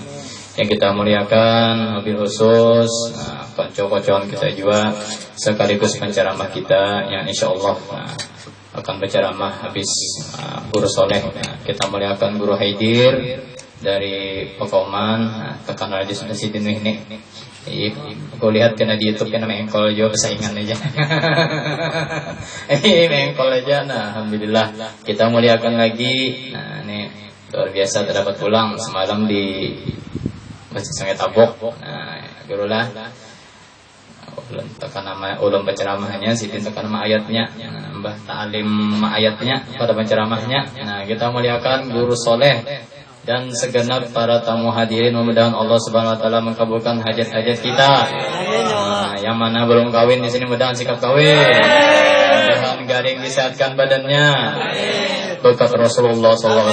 Yang kita muliakan mobil khusus konco-koncoan kita juga sekaligus penceramah kita yang insyaallah akan berceramah habis guru soleh. Kita muliakan guru Haidir dari Pekoman. Tekan aja sudah situ nih. Aku lihat kena di YouTube kena mengkol juga persaingan aja. Mengkol aja. Nah, alhamdulillah kita muliakan lagi. Nah, ini luar biasa terdapat pulang semalam di Masjid Sungai Tabok. Nah, guru lah. Ulun tekan nama ulun penceramahnya, sitin tekan nama ayatnya, Mbah Ta'alim ayatnya pada penceramahnya. Nah, kita muliakan guru soleh dan segenap para tamu hadirin. Mudah-mudahan Allah Subhanahu wa taala mengabulkan hajat-hajat kita. Nah, yang mana belum kawin di sini mudah-mudahan sikap kawin. Mudah-mudahan garing disehatkan badannya. Berkat Rasulullah SAW.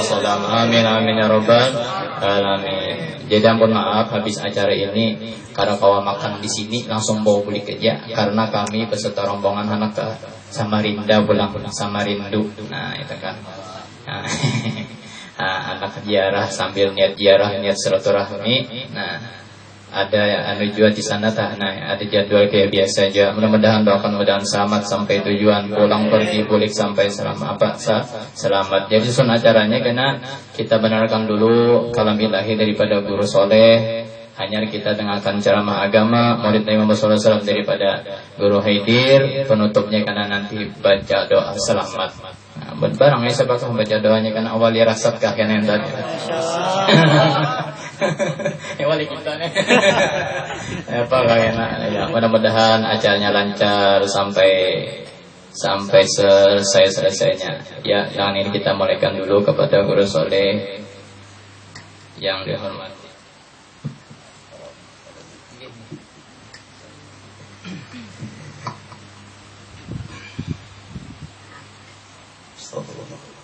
Amin amin ya rabbal alamin. Jadi ampun maaf habis acara ini karena kawan makan di sini langsung bawa beli kerja karena kami beserta rombongan anak ke Samarinda pulang Samarindu. Nah itu kan. Nah, anak ziarah sambil niat ziarah niat silaturahmi. Nah ada jual di sana tah, nah ada jadwal kayak biasa aja. Mudah-mudahan doakan mudah selamat sampai tujuan, pulang pergi pulik sampai selamat. Jadi sun acaranya karena kita benarkan dulu kalam ilahi daripada guru soleh, hanya kita dengarkan ceramah agama Maulid Nabi Muhammad SAW daripada guru Haidir, penutupnya karena nanti baca doa selamat. Nah, barang saya bakal membaca doanya kan awal rasat kah kan yang tadi. Wali kita nih. Apa kayaknya ya, mudah-mudahan acaranya lancar sampai selesainya. Ya, yang ini kita mulaikan dulu kepada guru soleh yang dihormati.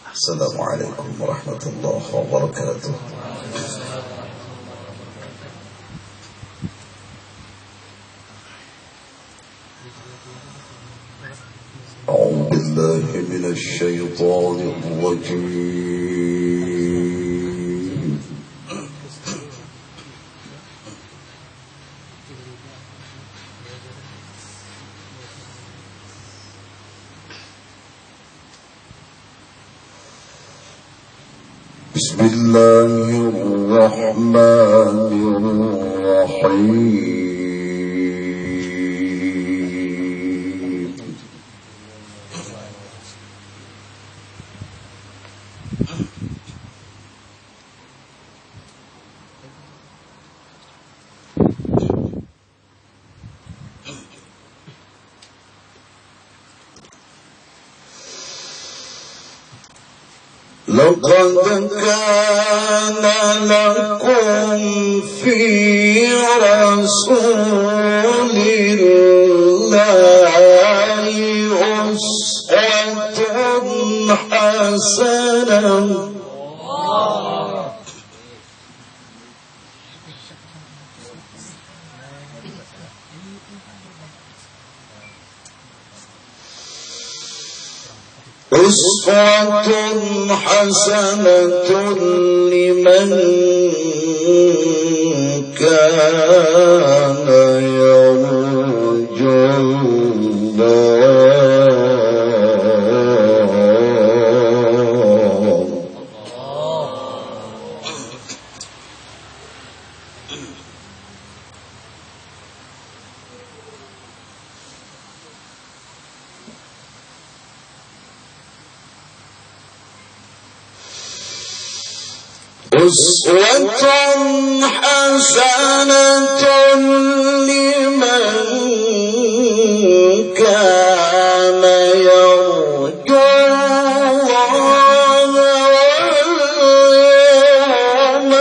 Assalamualaikum warahmatullahi wabarakatuh. أعوذ بالله من الشيطان الرجيم. بسم الله الرحمن الرحيم. لقد كان لكم في رسول الله أسوة حسنة أسوة حسنة لمن كان يرجو الله. أسوة حسنة لمن كان يرجو الله واليوم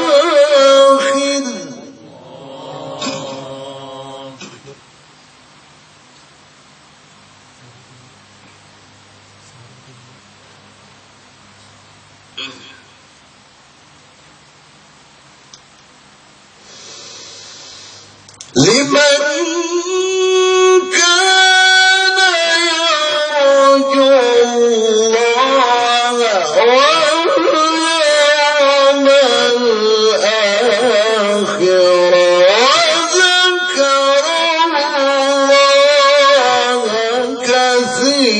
الآخر. لمن كان يرجو الله واليوم الآخر وذكر الله كثيرا.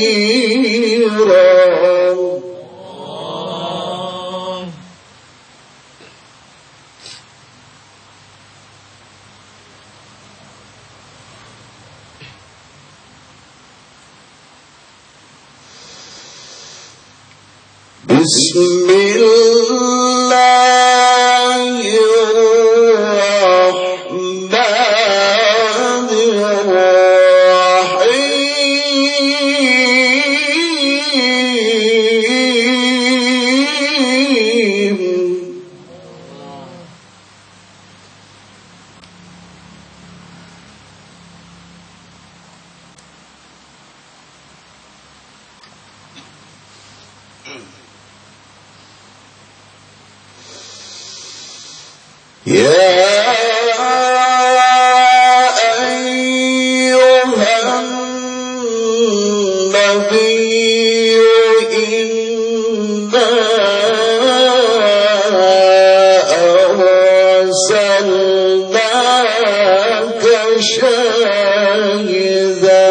بسم الله الرحمن الرحيم. يا أيها النبي إنا أرسلناك شاهدا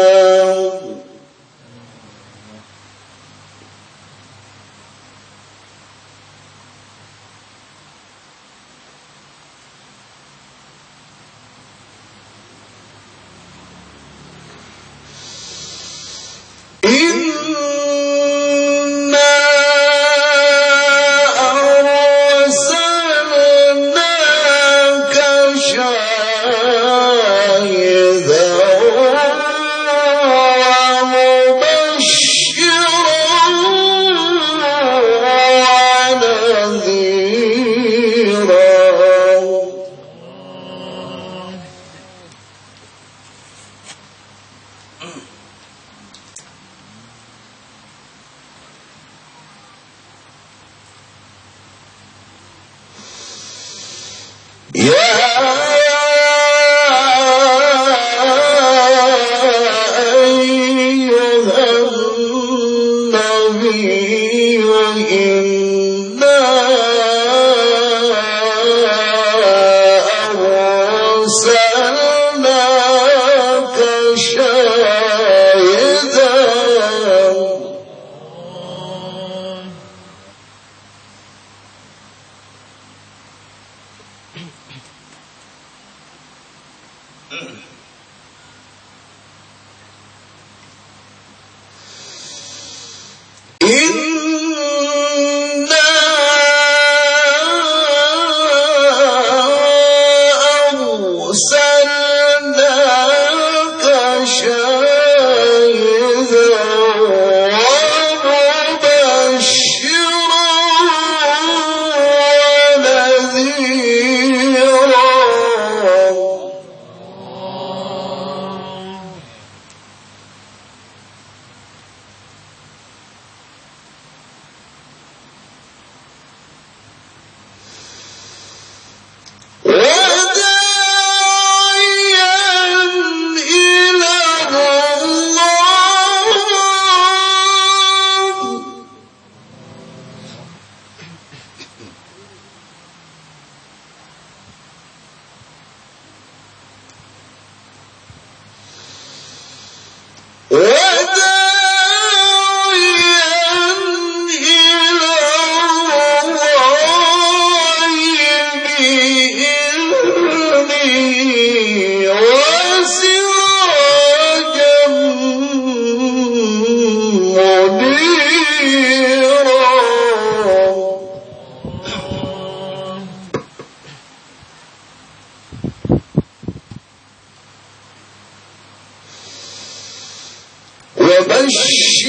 وبشر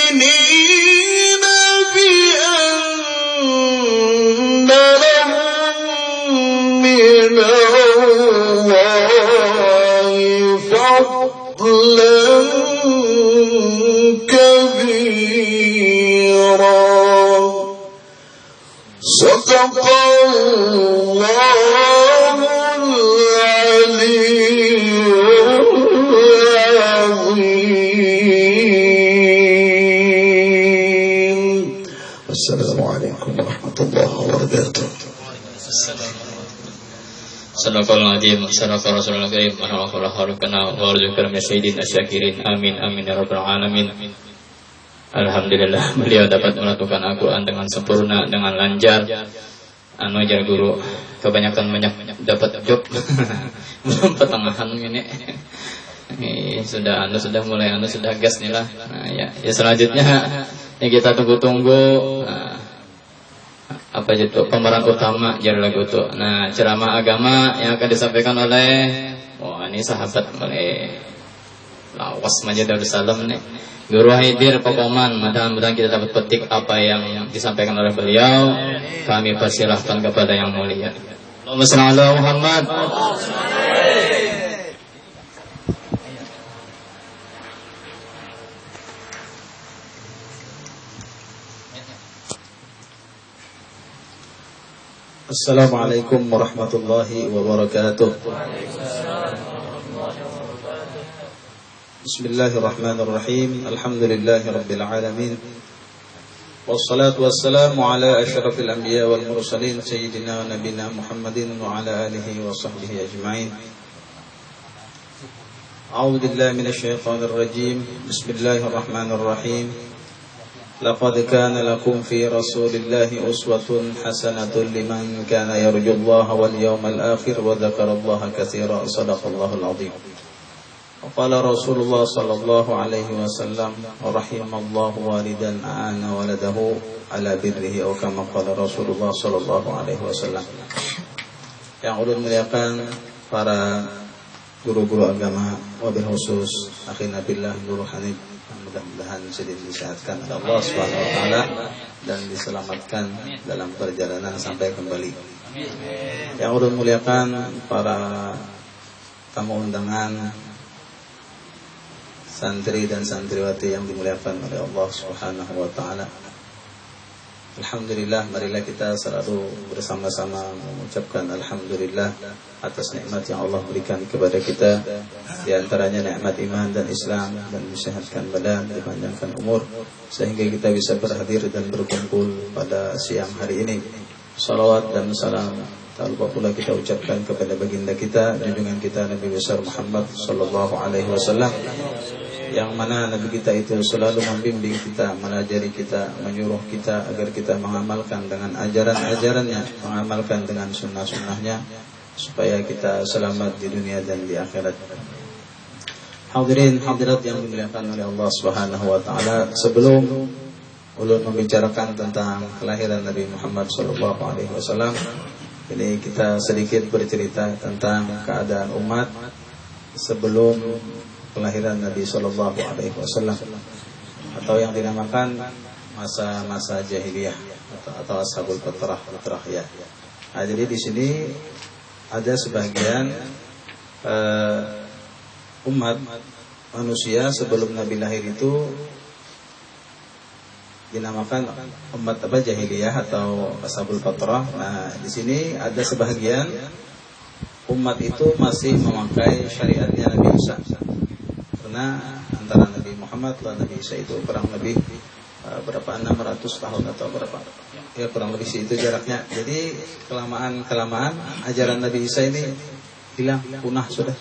المؤمنين بأن لهم من الله فضلا كبيرا صدق الله العلي السلام عليكم ورحمة الله وبركاته. Sadaqallahul azim, sadaqa Rasulullah karim, alhamdulillah khalaqana wa arzuqna min sayyidin asyakirin. Amin amin ya rabbal alamin. Alhamdulillah beliau dapat melakukan Al-Qur'an dengan sempurna, dengan lancar. Anu ajar guru kebanyakan banyak dapat job. Belum pertengahan ini. Sudah mulai sudah gas nih lah. Nah, ya selanjutnya yang kita tunggu-tunggu apa itu pemeran utama jar lagu itu. Nah, ceramah agama yang akan disampaikan oleh ini sahabat oleh Lawas Majid Darussalam nih. Guru Haidir Pekoman, mudah-mudahan kita dapat petik apa yang disampaikan oleh beliau. Kami persilahkan kepada yang mulia. Allahumma shalli ala Muhammad. Assalamualaikum warahmatullahi wabarakatuh. Bismillahirrahmanirrahim. Alhamdulillahi rabbil alamin. والصلاة والسلام على أشرف الأنبياء والمرسلين سيدنا ونبينا محمد وعلى آله وصحبه أجمعين. أعوذ بالله من الشيطان الرجيم. بسم الله الرحمن الرحيم. لقد كان لكم في رسول الله أسوة حسنة لمن كان يرجو الله واليوم الآخر وذكر الله كثيرا. صدق الله العظيم. وقال رسول الله صلى الله عليه وسلم رحم الله والدا أعان ولده على بره أو كما قال رسول الله صلى الله عليه wasallam. Yang ulun muliakan para guru-guru agama, wabil khusus akhina billah Guru Hanif, mudah-mudahan sedikit disehatkan oleh Allah Subhanahu wa taala dan diselamatkan dalam perjalanan sampai kembali. Yang ulun muliakan para tamu undangan, santri dan santriwati yang dimuliakan oleh Allah Subhanahu wa taala. Alhamdulillah, marilah kita selalu bersama-sama mengucapkan alhamdulillah atas nikmat yang Allah berikan kepada kita, di antaranya nikmat iman dan Islam, dan disehatkan badan, dipanjangkan umur sehingga kita bisa berhadir dan berkumpul pada siang hari ini. Salawat dan salam tak lupa pula kita ucapkan kepada baginda kita, junjungan kita Nabi besar Muhammad sallallahu alaihi wasallam, yang mana Nabi kita itu selalu membimbing kita, mengajari kita, menyuruh kita agar kita mengamalkan dengan ajaran-ajarannya, mengamalkan dengan sunnah-sunnahnya, supaya kita selamat di dunia dan di akhirat. Hadirin hadirat yang dimuliakan oleh Allah Subhanahu wa taala, sebelum ulun membicarakan tentang kelahiran Nabi Muhammad sallallahu alaihi wasallam, ini kita sedikit bercerita tentang keadaan umat sebelum kelahiran Nabi Sallallahu Alaihi Wasallam, atau yang dinamakan masa-masa jahiliyah atau ashabul fatrah ya. Nah, jadi di sini ada sebagian umat manusia sebelum Nabi lahir itu dinamakan umat jahiliyah atau ashabul fatrah. Nah, di sini ada sebagian umat itu masih memakai syariatnya Nabi Isa. Karena antara Nabi Muhammad dan Nabi Isa itu kurang lebih berapa 600 tahun atau berapa, ya kurang lebih itu jaraknya. Jadi kelamaan ajaran Nabi Isa ini hilang, punah sudah.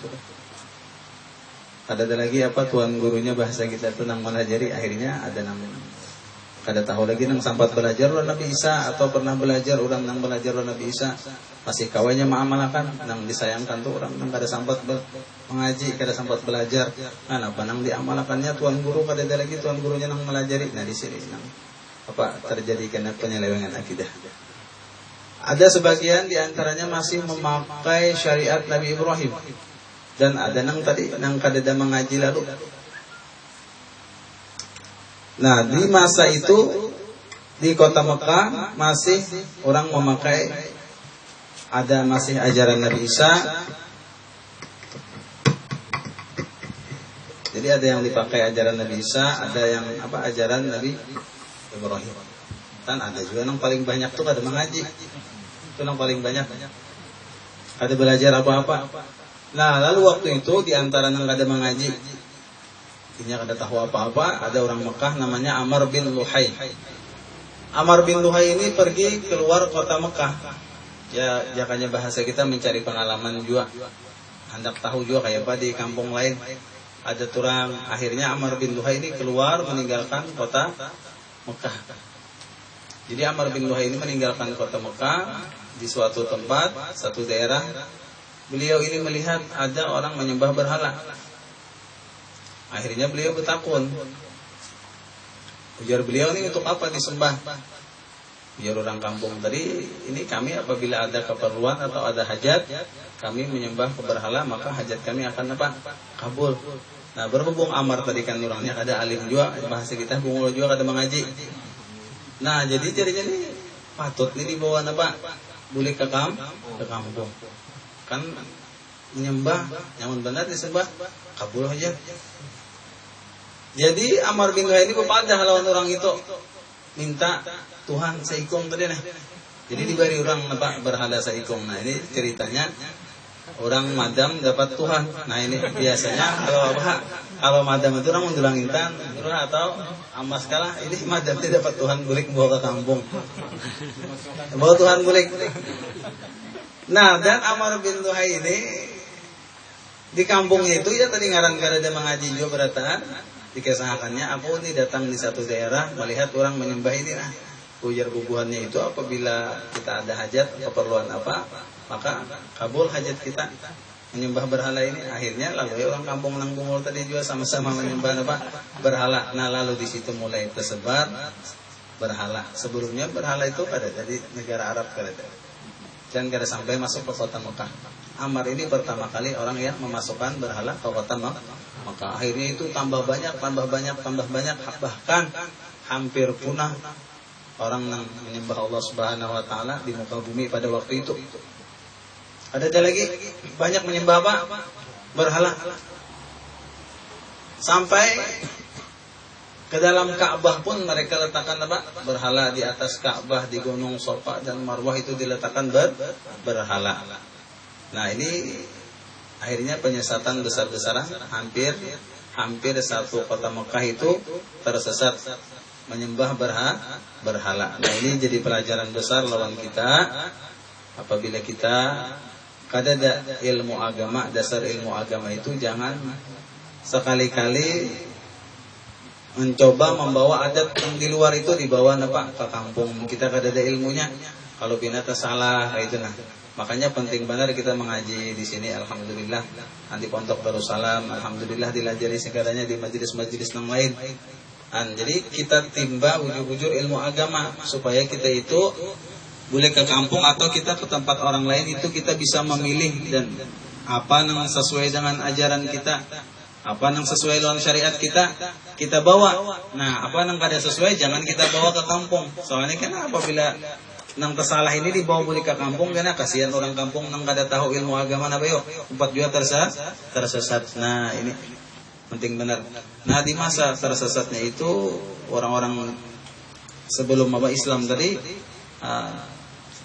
Ada lagi apa tuan gurunya bahasa kita itu nang melajari, akhirnya ada namanya kada tahu lagi nang sampat belajar orang Nabi Isa atau pernah belajar orang nang belajar orang Nabi Isa masih kawainya mengamalkan, nang disayangkan tuh orang nang kada sampat mengaji, kada sampat belajar. Nah, apa nang diamalkannya tuan guru kada ada lagi tuan gurunya nang melajari. Nah, di sini nang apa terjadi karena penyelewengan akidah. Ada sebagian diantaranya masih memakai syariat Nabi Ibrahim, dan ada nang tadi nang kada ada mengaji lalu. Nah, di masa itu di kota Mekah masih orang memakai, ada masih ajaran Nabi Isa. Jadi ada yang dipakai ajaran Nabi Isa, ada yang apa ajaran Nabi Ibrahim. Dan ada juga yang paling banyak tuh ada mengaji. Itu yang paling banyak. Ada belajar apa-apa. Nah, lalu waktu itu di antara yang ada mengaji, ini kada tahu apa-apa, ada orang Mekah namanya Amr bin Luhai. Amr bin Luhai ini pergi keluar kota Mekah. Ya, jakanya bahasa kita mencari pengalaman juga. Hendak tahu juga kayak apa di kampung lain. Ada turang, akhirnya Amr bin Luhai ini keluar meninggalkan kota Mekah. Jadi Amr bin Luhai ini meninggalkan kota Mekah di suatu tempat, satu daerah. Beliau ini melihat ada orang menyembah berhala. Akhirnya beliau bertakun. Ujar beliau, ini untuk apa disembah? Ujar orang kampung tadi, ini kami apabila ada keperluan atau ada hajat, kami menyembah ke berhala, maka hajat kami akan apa? Kabul. Nah, berhubung Amar tadi kan orangnya ada alim juga, bahasa kita bungul juga ada mengaji. Nah, jadi ini patut ini dibawa apa? Boleh ke kampung. Kan menyembah, nyaman benar disembah, kabul hajat. Jadi Amr bin Luhai ini berpadah lawan orang itu, minta Tuhan seikung tadi nih. Jadi diberi orang apa berhala seikung. Nah, ini ceritanya orang madam dapat Tuhan. Nah ini biasanya kalau madam itu orang mendulang intan atau amas kalah ini madam tidak dapat Tuhan bulik bawa ke kampung. Bawa Tuhan bulik. Nah dan Amr bin Luhai ini di kampungnya itu ya tadi ngaran kada mengaji juga berataan dikesahakannya aku ini datang di satu daerah melihat orang menyembah ini ujar bubuhannya itu apabila kita ada hajat keperluan apa maka kabul hajat kita menyembah berhala ini. Akhirnya lalu orang kampung nang Bungul tadi juga sama-sama menyembah apa berhala. Nah lalu di situ mulai tersebar berhala. Sebelumnya berhala itu kada dari negara Arab kada dan kada sampai masuk ke kota Mekah. Amr ini pertama kali orang yang memasukkan berhala ke kota Mekah. Akhirnya itu tambah banyak, bahkan hampir punah orang yang menyembah Allah Subhanahu wa taala di muka bumi pada waktu itu. Ada lagi banyak menyembah apa? Berhala. Sampai ke dalam Ka'bah pun mereka letakkan apa? Berhala di atas Ka'bah, di Gunung Safa dan Marwah itu diletakkan berhala. Nah ini akhirnya penyesatan besar-besaran, hampir satu kota Mekah itu tersesat menyembah berhala. Nah ini jadi pelajaran besar lawan kita apabila kita kada ada ilmu agama, dasar ilmu agama itu jangan sekali-kali mencoba membawa adat yang di luar itu dibawa ke kampung. Kita kada ada ilmunya. Kalau binatang salah kayak itu nah. Makanya penting benar kita mengaji di sini. Alhamdulillah nanti Pondok Darussalam alhamdulillah dilajari segalanya di majelis-majelis yang lain. Jadi kita timba ujur-ujur ilmu agama supaya kita itu boleh ke kampung atau kita ke tempat orang lain itu kita bisa memilih dan apa yang sesuai dengan ajaran kita, apa yang sesuai dengan syariat kita bawa. Nah, apa yang kada sesuai jangan kita bawa ke kampung. Soalnya kan apabila nang tersalah ini dibawa balik ke kampung karena kasihan orang kampung nang kada tahu ilmu agama apa yo. Empat juga tersesat. Nah, ini penting benar. Nah, di masa tersesatnya itu orang-orang sebelum Islam tadi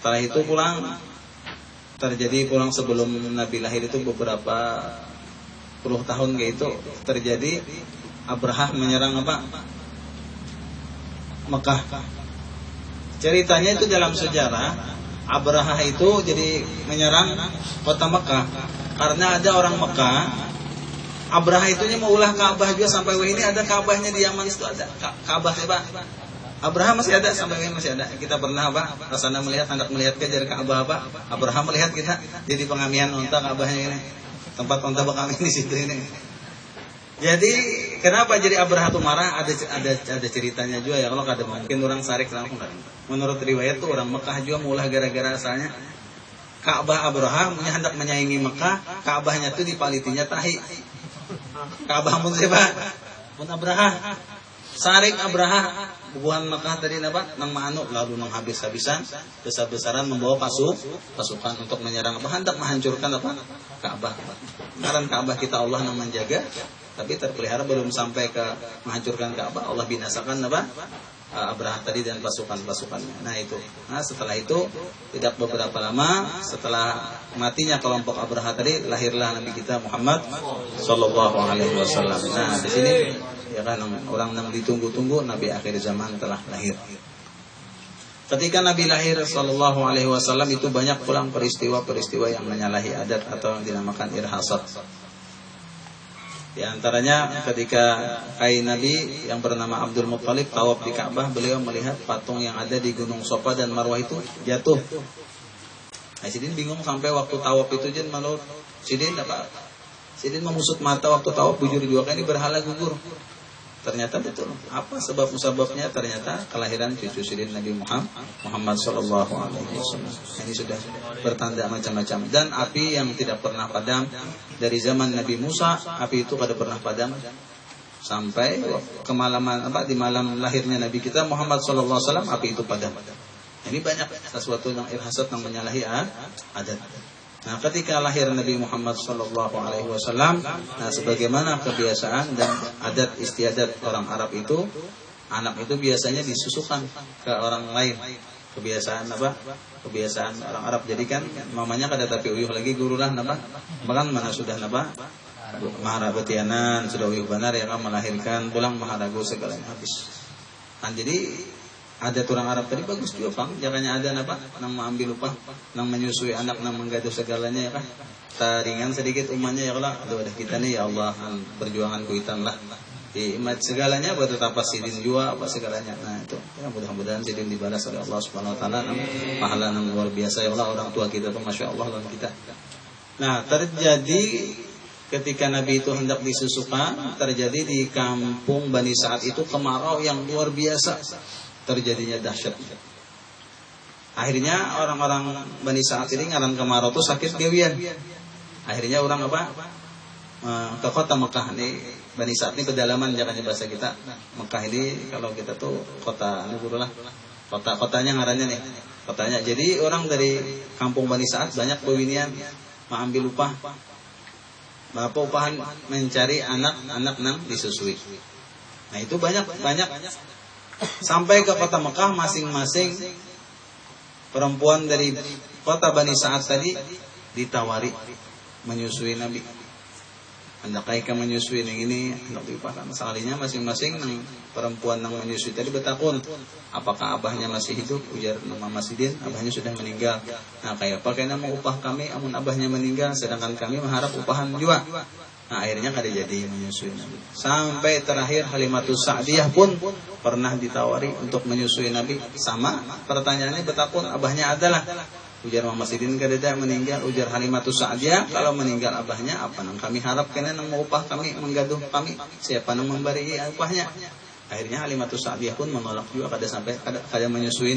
setelah itu pulang sebelum Nabi lahir itu beberapa puluh tahun kayak itu terjadi Abrahah menyerang Mekah. Ceritanya itu dalam sejarah Abrahah itu jadi menyerang kota Mekah karena ada orang Mekah. Abrahah itu mau ulah Ka'bah juga sampai ini ada Ka'bahnya di Yaman itu ada Ka'bah Abraham masih ada sampai ini masih ada. Kita pernah rasanya hendak melihat ke dari Ka'bah Abraham melihat kita jadi pengamian unta Ka'bahnya ini. Tempat unta berkami di situ ini. Jadi kenapa jadi Abraham itu marah? Ada ceritanya juga ya. Kalau kada mungkin orang sarik langsung kan. Menurut riwayat tuh orang Mekah juga mulah gara-gara asalnya Ka'bah Abraham hendak menyaingi Mekah, Ka'bahnya tuh dipalitinya tahi. Ka'bah mun siapa? Mun Abraham. Sarik Abraham bubuhan Mekah tadi nang manuk lalu nang habis-habisan besar-besaran membawa pasukan untuk menyerang hendak menghancurkan Ka'bah. Karena Ka'bah kita Allah yang menjaga, tapi terpelihara belum sampai ke menghancurkan Ka'bah, Allah binasakan Abraham tadi dan pasukan-pasukannya. Nah itu. Nah setelah itu tidak beberapa lama setelah matinya kelompok Abraham tadi lahirlah Nabi kita Muhammad sallallahu alaihi wasallam. Nah di sini ya kan orang yang ditunggu-tunggu Nabi akhir zaman telah lahir. Ketika Nabi lahir sallallahu alaihi wasallam itu banyak pulang peristiwa-peristiwa yang menyalahi adat atau yang dinamakan irhasat. Di antaranya ketika Nabi yang bernama Abdul Muttalib tawaf di Ka'bah, beliau melihat patung yang ada di Gunung Safa dan Marwah itu jatuh. Nah, Sidin bingung sampai waktu tawaf itu jen malu Sidin Sidin memusut mata waktu tawaf bujur juga ini berhala gugur. Ternyata betul. Apa sebab-musababnya? Ternyata kelahiran cucu Sidin Nabi Muhammad sallallahu alaihi wasallam. Ini sudah bertanda macam-macam. Dan api yang tidak pernah padam dari zaman Nabi Musa, api itu kada pernah padam sampai kemalaman di malam lahirnya Nabi kita Muhammad sallallahu alaihi wasallam api itu padam. Ini banyak sesuatu yang irhasat yang menyalahi adat. Nah, ketika lahir Nabi Muhammad sallallahu alaihi wasallam, nah sebagaimana kebiasaan dan adat istiadat orang Arab itu, anak itu biasanya disusukan ke orang lain. kebiasaan apa? Kebiasaan orang Arab. Jadi kan mamanya kada tapi uyuh lagi gurulah napa? Bahkan mana sudah napa? Mahara betianan sudah uyuh benar ya kan melahirkan pulang maharago segalanya habis. Kan jadi ada orang Arab tadi bagus juga Bang. Jangannya ada napa? Nang mengambil upah, nang menyusui anak, nang menggaduh segalanya ya kan. Taringan sedikit umatnya ya Allah. Aduh ada kita nih ya Allah perjuangan kuitan lah. Imat segalanya buat tetap sidin jua apa segalanya. Nah itu ya, mudah-mudahan sidin dibalas oleh Allah Subhanahu Wa Taala pahala yang luar biasa ya Allah. Orang tua kita tuh masya Allah dan kita. Nah terjadi ketika Nabi itu hendak disusukan, terjadi di kampung Bani Sa'ad itu kemarau yang luar biasa, terjadinya dahsyat. Akhirnya orang-orang Bani Sa'ad ini ngaran kemarau itu sakit gawian. Akhirnya orang apa? Ke kota Mekah nih. Bani Sa'ad ini pedalaman jangan bahasa kita. Mekah ini kalau kita tuh kota ini lah. Kotanya ngarannya nih. Kotanya. Jadi orang dari kampung Bani Sa'ad banyak bewinian mengambil upah. Bapak upahan mencari anak-anak nang disusui. Nah itu banyak sampai ke kota Mekah masing-masing perempuan dari kota Bani Sa'ad tadi ditawari menyusui Nabi. Hendak kayak menyusui yang ini hendak diupahkan. Sekalinya masing-masing nang perempuan nang menyusui tadi bertakun, apakah abahnya masih hidup? Ujar nama Masidin, abahnya sudah meninggal. Nah kayak apa kena mau upah kami amun abahnya meninggal, sedangkan kami mengharap upahan juga. Nah akhirnya kada jadi menyusui Nabi. Sampai terakhir Halimatus Sa'diyah pun pernah ditawari untuk menyusui Nabi. Sama pertanyaannya bertakun, abahnya adalah. Ujar Muhammad Sidin kadeda meninggal. Ujar Halimatus Sa'diyah, kalau meninggal abahnya apa nang kami harap kena nang mau upah kami menggaduh kami, siapa nang memberi upahnya. Akhirnya Halimatus Sa'diyah pun menolak juga kada menyusui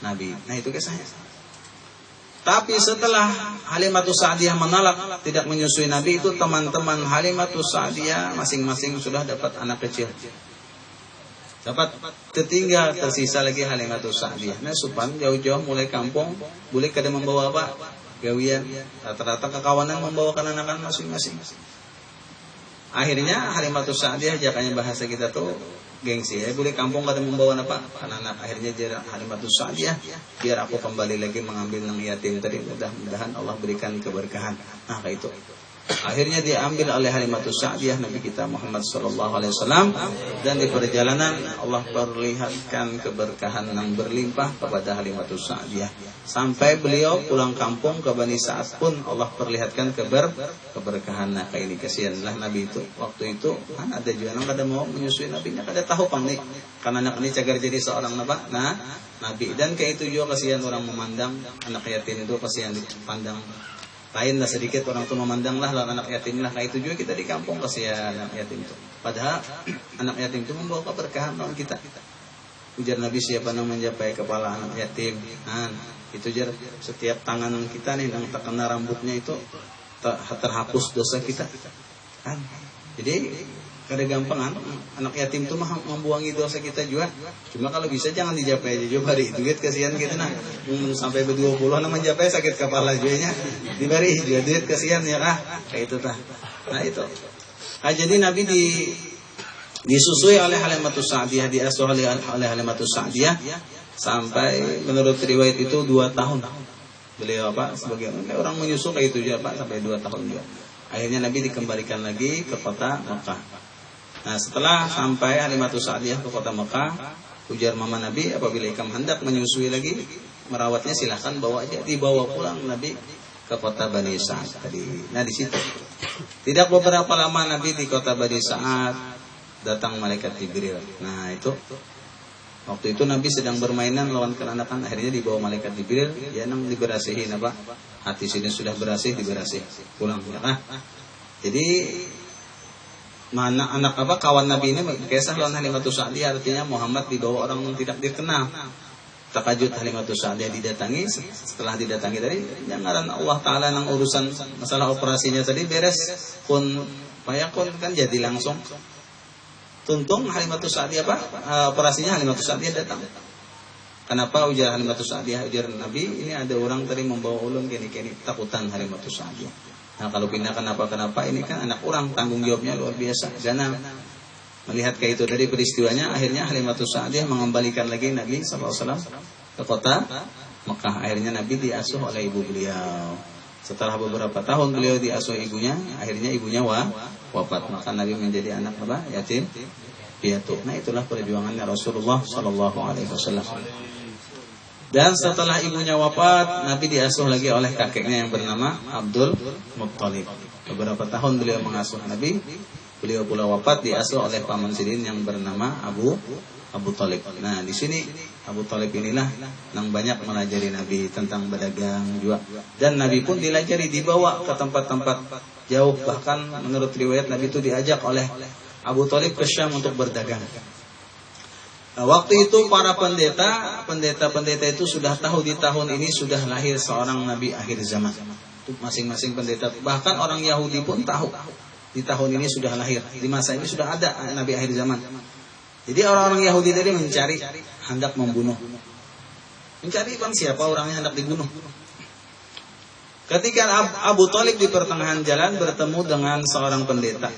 Nabi. Nah itu kisahnya. Tapi setelah Halimatus Sa'diyah menolak tidak menyusui Nabi, itu teman-teman Halimatus Sa'diyah masing-masing sudah dapat anak kecil. Dapat tertinggal, tersisa lagi Halimatus Sa'diyah. Nah supan jauh-jauh mulai kampung, boleh kada membawa apa? Gawian. Rata-rata kekawanan membawakan anak-anak masing-masing. Akhirnya Halimatus Sa'diyah jakanya bahasa kita tuh gengsi ya. Boleh kampung kada membawa apa? Anak-anak. Akhirnya jadi Halimatus Sa'diyah, biar aku kembali lagi mengambil nang yatim tadi. Mudah-mudahan Allah berikan keberkahan. Nah kayak itu. Akhirnya diambil oleh Halimatus Sa'diyah Nabi kita Muhammad sallallahu alaihi wasallam, dan di perjalanan Allah perlihatkan keberkahan yang berlimpah kepada Halimatus Sa'diyah. Sampai beliau pulang kampung ke Bani Sa'ad pun Allah perlihatkan keberkahan. Nah kayak ini kasihanlah Nabi itu. Waktu itu kan ada juga yang kada mau menyusui Nabinya, kada tahu pang nih. Karena anak ini cagar jadi seorang Nabi. Dan kayak itu juga kasihan orang memandang anak yatim itu, kasihan dipandang. Lain lah sedikit orang tua memandang lah anak yatim lah. Kayak itu juga kita di kampung kasihan anak yatim itu. Padahal anak yatim itu membawa keberkahan bagi kita. Ujar Nabi, siapa yang mencapai kepala anak yatim, nah, itu jar setiap tangan kita nih yang terkena rambutnya itu terhapus dosa kita. Kan? Jadi kada gampang anak yatim itu mah membuangi dosa kita juga. Cuma kalau bisa jangan dijapai aja juga bari duit, kasihan kita nah. Sampai ber-20 nama japai sakit kepala juga nya. Dibari juga duit kasihan ya kah? Kayak itu tah. Nah itu. Nah, jadi Nabi disusui oleh Halimatus Sa'diyah, diasuh oleh Halimatus Sa'diyah sampai menurut riwayat itu 2 tahun. Beliau apa sebagai orang menyusu kayak itu juga Pak, sampai 2 tahun juga. Akhirnya Nabi dikembalikan lagi ke kota Mekah. Nah setelah sampai Halimatus Sa'diyah ke kota Mekah, ujar mama Nabi, apabila ikam hendak menyusui lagi, merawatnya silahkan bawa aja. Dibawa pulang Nabi ke kota Bani Sa'ad tadi. Nah di situ tidak beberapa lama Nabi di kota Bani Sa'ad, datang malaikat Jibril. Nah itu waktu itu Nabi sedang bermainan lawan kenanakan, akhirnya dibawa malaikat Jibril, ya nang diberasihin apa? Hati sini sudah berasih, diberasih pulang ya kan? Jadi mana anak apa kawan Nabi ini kisah lawan Halimatus Sa'diyah, artinya Muhammad dibawa orang yang tidak dikenal. Takajud Halimatus Sa'diyah didatangi, setelah didatangi tadi jangan Allah Ta'ala nang urusan masalah operasinya tadi beres pun payakun kan jadi langsung. Tuntung Halimatus Sa'diyah operasinya Halimatus Sa'diyah datang. Kenapa ujar Halimatus Sa'diyah, ujar Nabi, ini ada orang tadi membawa ulun kini takutan Halimatus Sa'diyah. Nah kalau pindah kenapa ini kan anak orang, tanggung jawabnya luar biasa. Karena melihat kayak itu dari peristiwanya, akhirnya Halimatus Sa'diyah mengembalikan lagi Nabi SAW ke kota Mekah. Akhirnya Nabi diasuh oleh ibu beliau. Setelah beberapa tahun beliau diasuh ibunya, akhirnya ibunya wafat. Maka Nabi menjadi anak apa? Yatim piatu. Nah, itulah perjuangannya Rasulullah Shallallahu Alaihi Wasallam. Dan setelah ibunya wafat, Nabi diasuh lagi oleh kakeknya yang bernama Abdul Muttalib. Beberapa tahun beliau mengasuh Nabi. Beliau pula wafat diasuh oleh paman Sidin yang bernama Abu Thalib. Nah, di sini Abu Thalib inilah yang banyak mengajari Nabi tentang berdagang juga. Dan Nabi pun dilajari, dibawa ke tempat-tempat jauh. Bahkan menurut riwayat Nabi itu diajak oleh Abu Thalib ke Syam untuk berdagang. Nah, waktu itu para pendeta itu sudah tahu di tahun ini sudah lahir seorang Nabi akhir zaman. Masing-masing pendeta, bahkan orang Yahudi pun tahu di tahun ini sudah lahir, di masa ini sudah ada Nabi akhir zaman. Jadi orang-orang Yahudi tadi mencari, hendak membunuh. Mencari siapa orangnya hendak dibunuh. Ketika Abu Thalib di pertengahan jalan bertemu dengan seorang pendeta,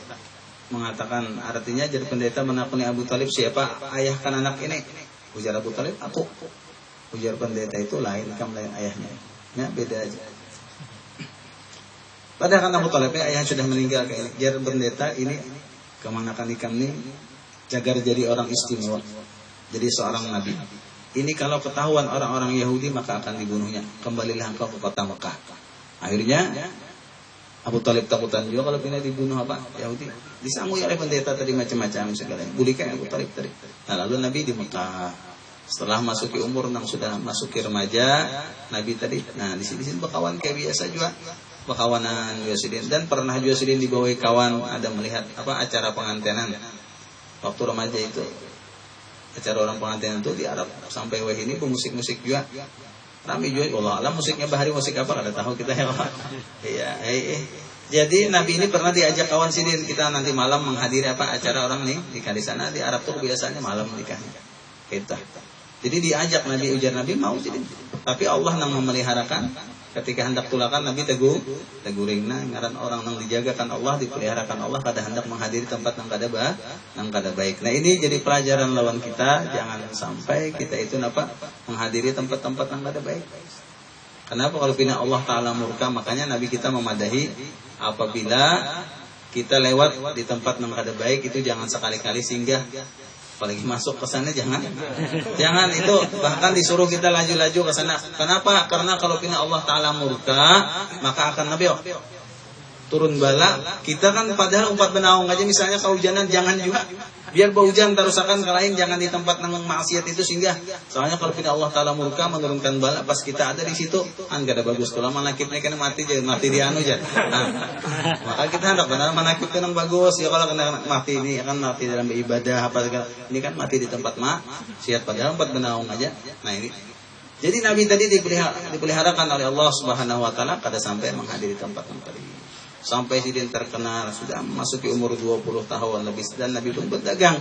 mengatakan, artinya jadi pendeta menakuni Abu Thalib, siapa ayah kan anak ini? Ujar Abu Thalib, aku. Ujar pendeta itu, lain kamu lain ayahnya. Ya, beda aja. Padahal kan Abu Thalib ayah sudah meninggal kayak ini. Jar pendeta ini kemanakan ikam ini jagar jadi orang istimewa, jadi seorang nabi. Ini kalau ketahuan orang-orang Yahudi maka akan dibunuhnya. Kembalilah engkau ke kota Mekah. Akhirnya Abu Thalib takutan juga kalau pindah dibunuh apa Yahudi. Disambui oleh pendeta tadi macam-macam segala. Bulikan Abu Thalib tadi. Nah, lalu Nabi di Mekah. Setelah masuki umur, sudah masuki remaja, Nabi tadi. Nah, di sini berkawan kayak biasa juga. Berkawanan Yosidin, dan pernah Yosidin dibawai kawan ada melihat acara pengantinan waktu remaja itu, acara orang pengantinan itu di Arab sampai wah ini pemusik-musik juga rame juga. Allah alam musiknya bahari musik apa kada tahu kita ya Pak. Iya, Jadi Nabi ini pernah diajak kawan Sidin, kita nanti malam menghadiri acara orang nih nikah di sana. Di Arab tuh biasanya malam nikahnya kita. Jadi diajak Nabi, ujar Nabi mau Sidin, tapi Allah yang memeliharakan. Ketika hendak tulakan Nabi teguringna ngaran orang yang dijagakan Allah, dipeliharakan Allah, kada hendak menghadiri tempat yang kada baik. Nah, ini jadi pelajaran lawan kita, jangan sampai kita itu menghadiri tempat-tempat yang kada baik. Kenapa? Kalau pina Allah Ta'ala murka, makanya Nabi kita memadahi apabila kita lewat di tempat yang kada baik itu jangan sekali-kali singgah. Apalagi masuk ke sana jangan itu, bahkan disuruh kita laju-laju ke sana. Kenapa? Karena kalau pina Allah Ta'ala murka, maka akan Nabi turun bala. Kita kan padahal umpat benaung aja misalnya kehujanan, jangan juga biar berhujan terusakan ke lain, jangan di tempat nang maksiat itu singgah. Soalnya kalau pina Allah Ta'ala murka menurunkan bala, pas kita ada di situ kan gak ada bagus. Kalau manakibnya kan mati di anu aja. Nah, maka kita hendak benar manakib kan bagus ya. Kalau kena mati ini akan mati dalam ibadah apa segala. Ini kan mati di tempat maksiat padahal umpat benaung aja. Nah, ini jadi Nabi tadi dipeliharakan oleh Allah Subhanahu wa Ta'ala kada sampai menghadiri tempat-tempat ini. Sampai Sidin terkenal, sudah memasuki umur 20 tahun lebih, dan Nabi pun berdagang.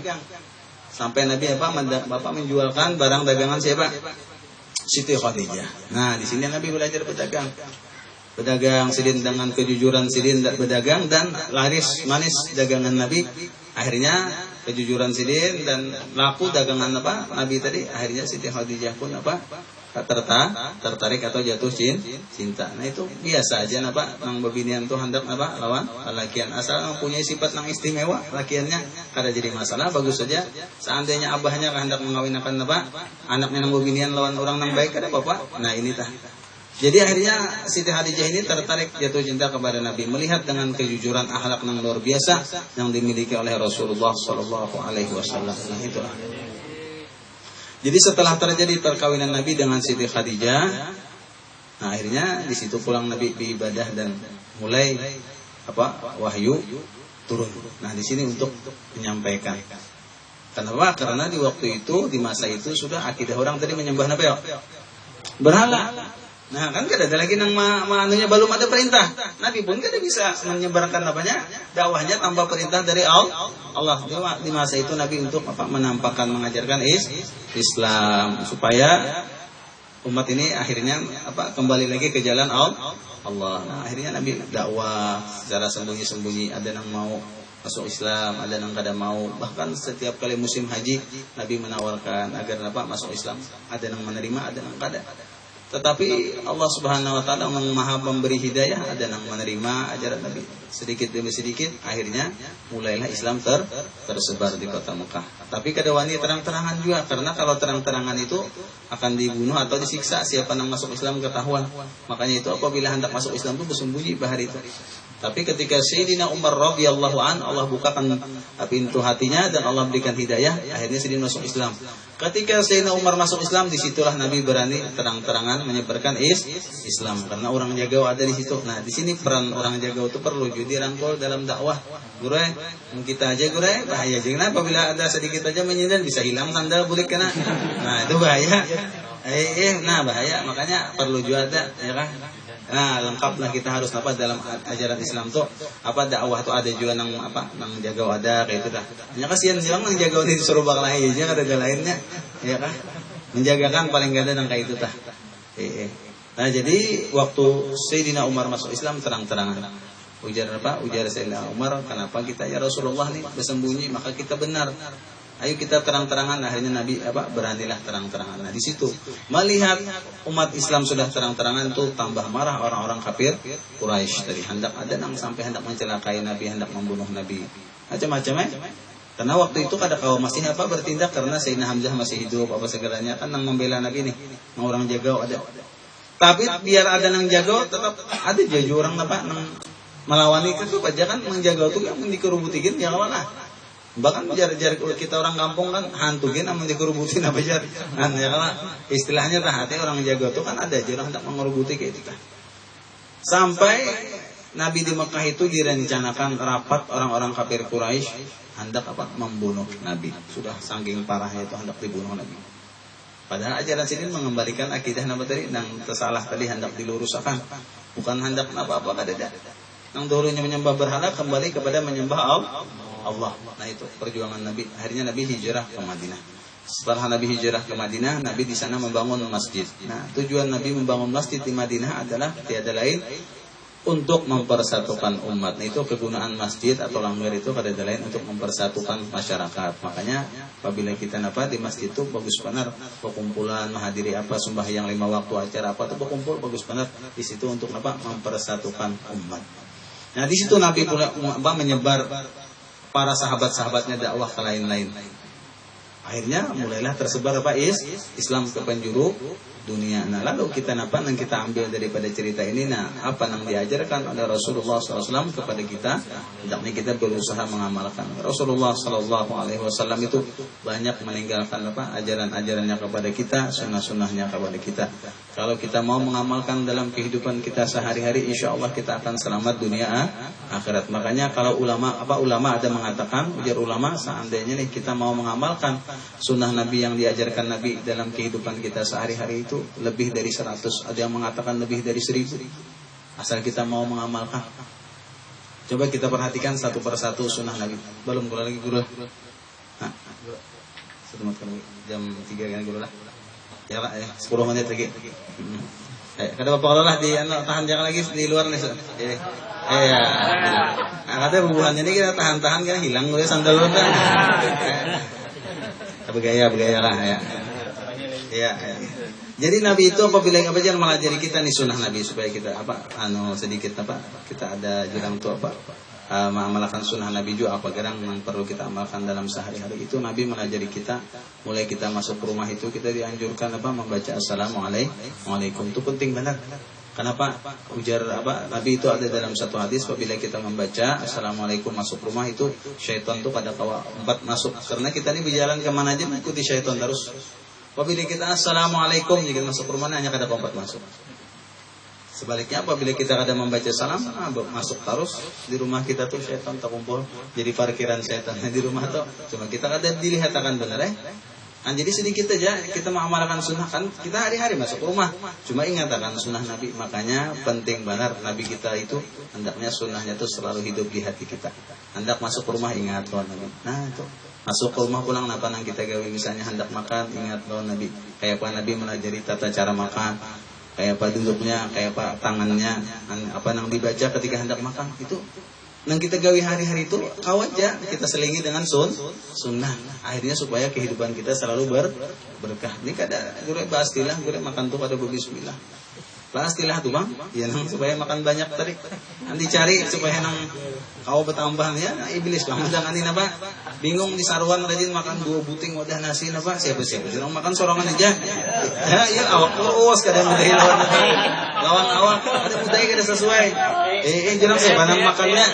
Sampai Nabi menjualkan barang dagangan siapa? Siti Khadijah. Nah, di sini Nabi belajar berdagang. Berdagang Sidin dengan kejujuran Sidin berdagang dan laris manis dagangan Nabi. Akhirnya kejujuran Sidin dan laku dagangan Nabi tadi. Akhirnya Siti Khadijah pun tertarik atau jatuh cinta. Nah, itu biasa aja nang bebinian tuh hendak lawan lakian, asal mempunyai sifat nang istimewa lakiannya kada jadi masalah, bagus saja. Seandainya abahnya hendak mengawinkan anaknya nang bebinian lawan orang nang baik kada apa-apa. Nah, ini tah. Jadi akhirnya Siti Khadijah ini tertarik jatuh cinta kepada Nabi, melihat dengan kejujuran akhlak yang luar biasa yang dimiliki oleh Rasulullah Shallallahu Alaihi Wasallam. Nah, itulah. Jadi setelah terjadi perkawinan Nabi dengan Siti Khadijah, nah akhirnya di situ pulang Nabi beribadah dan mulai wahyu turun. Nah, di sini untuk menyampaikan. Kenapa? Karena di waktu itu, di masa itu sudah akidah orang tadi menyembah berhala. Nah, kan kada ada lagi nang manunya, belum ada perintah. Nabi pun kada bisa menyebarkan dakwahnya tanpa perintah dari Allah. Di masa itu Nabi untuk menampakkan, mengajarkan Islam supaya umat ini akhirnya kembali lagi ke jalan Allah. Nah, akhirnya Nabi dakwah secara sembunyi-sembunyi. Ada yang mau masuk Islam, ada yang kada mau. Bahkan setiap kali musim haji Nabi menawarkan agar masuk Islam. Ada yang menerima, ada yang kada. Tetapi Allah Subhanahu wa taala yang Maha Pemberi hidayah, ada yang menerima ajaran Nabi. Sedikit demi sedikit akhirnya mulailah Islam tersebar di kota Mekah. Tapi kada wani terang-terangan juga, karena kalau terang-terangan itu akan dibunuh atau disiksa siapa yang masuk Islam ketahuan. Makanya itu apabila hendak masuk Islam itu bersembunyi bahari itu. Tapi ketika Sayyidina Umar radhiyallahu an, Allah bukakan pintu hatinya dan Allah berikan hidayah, akhirnya Sayyidina masuk Islam. Ketika Sayyidina Umar masuk Islam, disitulah Nabi berani terang-terangan menyebarkan Islam, karena orang Jagau ada di situ. Nah, di sini peran orang Jagau itu perlu jadi rangkul dalam dakwah. Gure, kita aja gure bahaya. Jangan apabila ada sedikit aja menyindir bisa hilang tanda boleh kena. Nah, itu bahaya. Nah bahaya. Makanya perlu juga ada, ya kan? Nah, lengkaplah kita harus dalam ajaran Islam tuh dakwah tuh ada juga nang Jagau ada kayak itu dah. Hanya kasihan siang nang Jagau ini disuruh bakal aja kada ada lainnya, ya kan? Menjagakan paling gak ada nang kayak itu dah. Nah, jadi waktu Sayyidina Umar masuk Islam terang-terangan. Ujar Sayyidina Umar, kenapa kita ya Rasulullah nih bersembunyi, maka kita benar. Ayo kita terang-terangan. Akhirnya Nabi beranilah terang-terangan. Nah, di situ melihat umat Islam sudah terang-terangan tuh tambah marah orang-orang kafir Quraisy tadi. Sampai hendak mencelakai Nabi, hendak membunuh Nabi. Macam-macam Karena waktu itu kada kau masih bertindak karena Sayyidina Hamzah masih hidup segalanya kan nang membela Nabi nih. Nang orang Jagau ada. Tapi biar ada nang Jagau tetap ada jaju orang nang melawan itu aja kan nang Jagau tuh yang dikerubutikin ya kawan. Bahkan jar-jar kita orang kampung kan hantukin amun dikerubutin jar. Kan ya kan istilahnya hati orang Jago tuh kan ada aja orang hendak mengerubuti kayak itu kan. Sampai Nabi di Mekah itu direncanakan rapat orang-orang kafir Quraisy hendak membunuh Nabi. Sudah saking parahnya itu hendak dibunuh Nabi. Padahal ajaran sini mengembalikan akidah Nabi tadi yang tersalah tadi hendak diluruskan. Bukan hendak apa-apa kada ada. Yang dulunya menyembah berhala kembali kepada menyembah Allah. Nah, itu perjuangan Nabi. Akhirnya Nabi hijrah ke Madinah. Setelah Nabi hijrah ke Madinah, Nabi di sana membangun masjid. Nah, tujuan Nabi membangun masjid di Madinah adalah tiada lain untuk mempersatukan umat. Nah, itu kegunaan masjid atau langgar itu kada lain untuk mempersatukan masyarakat. Makanya apabila kita di masjid itu bagus benar perkumpulan menghadiri sembahyang 5 waktu acara itu berkumpul bagus benar di situ untuk mempersatukan umat. Nah, di situ Nabi pula menyebar para sahabat-sahabatnya dakwah ke lain-lain. Akhirnya mulailah tersebar Islam ke penjuru dunia. Nah, lalu kita yang kita ambil daripada cerita ini, apa yang diajarkan oleh Rasulullah SAW kepada kita, hendaknya kita berusaha mengamalkan. Rasulullah SAW itu banyak meninggalkan ajaran-ajarannya kepada kita, sunnah-sunnahnya kepada kita. Kalau kita mau mengamalkan dalam kehidupan kita sehari-hari, insya Allah kita akan selamat dunia akhirat. Makanya kalau ulama ada mengatakan, ujar ulama, seandainya nih kita mau mengamalkan sunnah Nabi yang diajarkan Nabi dalam kehidupan kita sehari-hari itu lebih dari 100, ada yang mengatakan lebih dari 1000. Asal kita mau mengamalkan. Coba kita perhatikan satu persatu sunnah Nabi. Belum gula lagi gula. Jam 3 kan gula lah. Ya lah, 10 menit lagi. Kada apa-apa lah tahan jangan lagi di luar nih. Ya. Katanya hubungannya ini kita tahan-tahan kan hilang gue sandal lu kan. Bergaya lah ya. Ya. Jadi Nabi itu apabila jangan mengajari kita nih sunnah Nabi supaya kita sedikit kita ada jalan untuk mengamalkan sunnah Nabi juga apa gerang yang perlu kita amalkan dalam sehari-hari itu. Nabi mengajari kita mulai kita masuk ke rumah itu kita dianjurkan membaca assalamualaikum. Itu penting benar. Kenapa? Ujar Nabi itu ada dalam satu hadis apabila kita membaca assalamualaikum masuk rumah itu syaitan tuh pada kawa 4 masuk. Karena kita ini berjalan kemana aja mengikuti syaitan terus. Apabila kita assalamualaikum jika masuk rumah hanya kada 4 masuk. Sebaliknya apabila kita kada membaca salam masuk terus di rumah kita tuh syaitan terkumpul jadi parkiran syaitan di rumah tuh. Cuma kita kada dilihat akan benar jadi sedikit aja kita mengamalkan sunnah kan kita hari-hari masuk rumah. Cuma ingat akan sunnah Nabi. Makanya penting benar Nabi kita itu hendaknya sunnahnya itu selalu hidup di hati kita. Hendak masuk rumah ingat lawan Nabi. Nah itu masuk ke rumah pulang napa nang kita gawe misalnya hendak makan ingat lawan Nabi. Kayak apa Nabi melajari tata cara makan, kayak apa duduknya, kayak apa tangannya, apa nang dibaca ketika hendak makan itu Nang kita gawi hari-hari itu kau aja kita selingi dengan sunnah. Akhirnya supaya kehidupan kita selalu berkah. Ini kada gure pastilah gure makan tuh pada bismillah. Pastilah tuh bang, ya nang supaya makan banyak tadi. Nanti cari supaya nang kau bertambah ya. Nah, iblis kamu jangan ini apa? Bingung di sarwan rajin makan 2 buting wadah nasi apa? Siapa jangan makan sorongan aja. Ya awak terus kadang mudahi lawan awak ada mudahi kada sesuai. Jangan siapa nang makannya.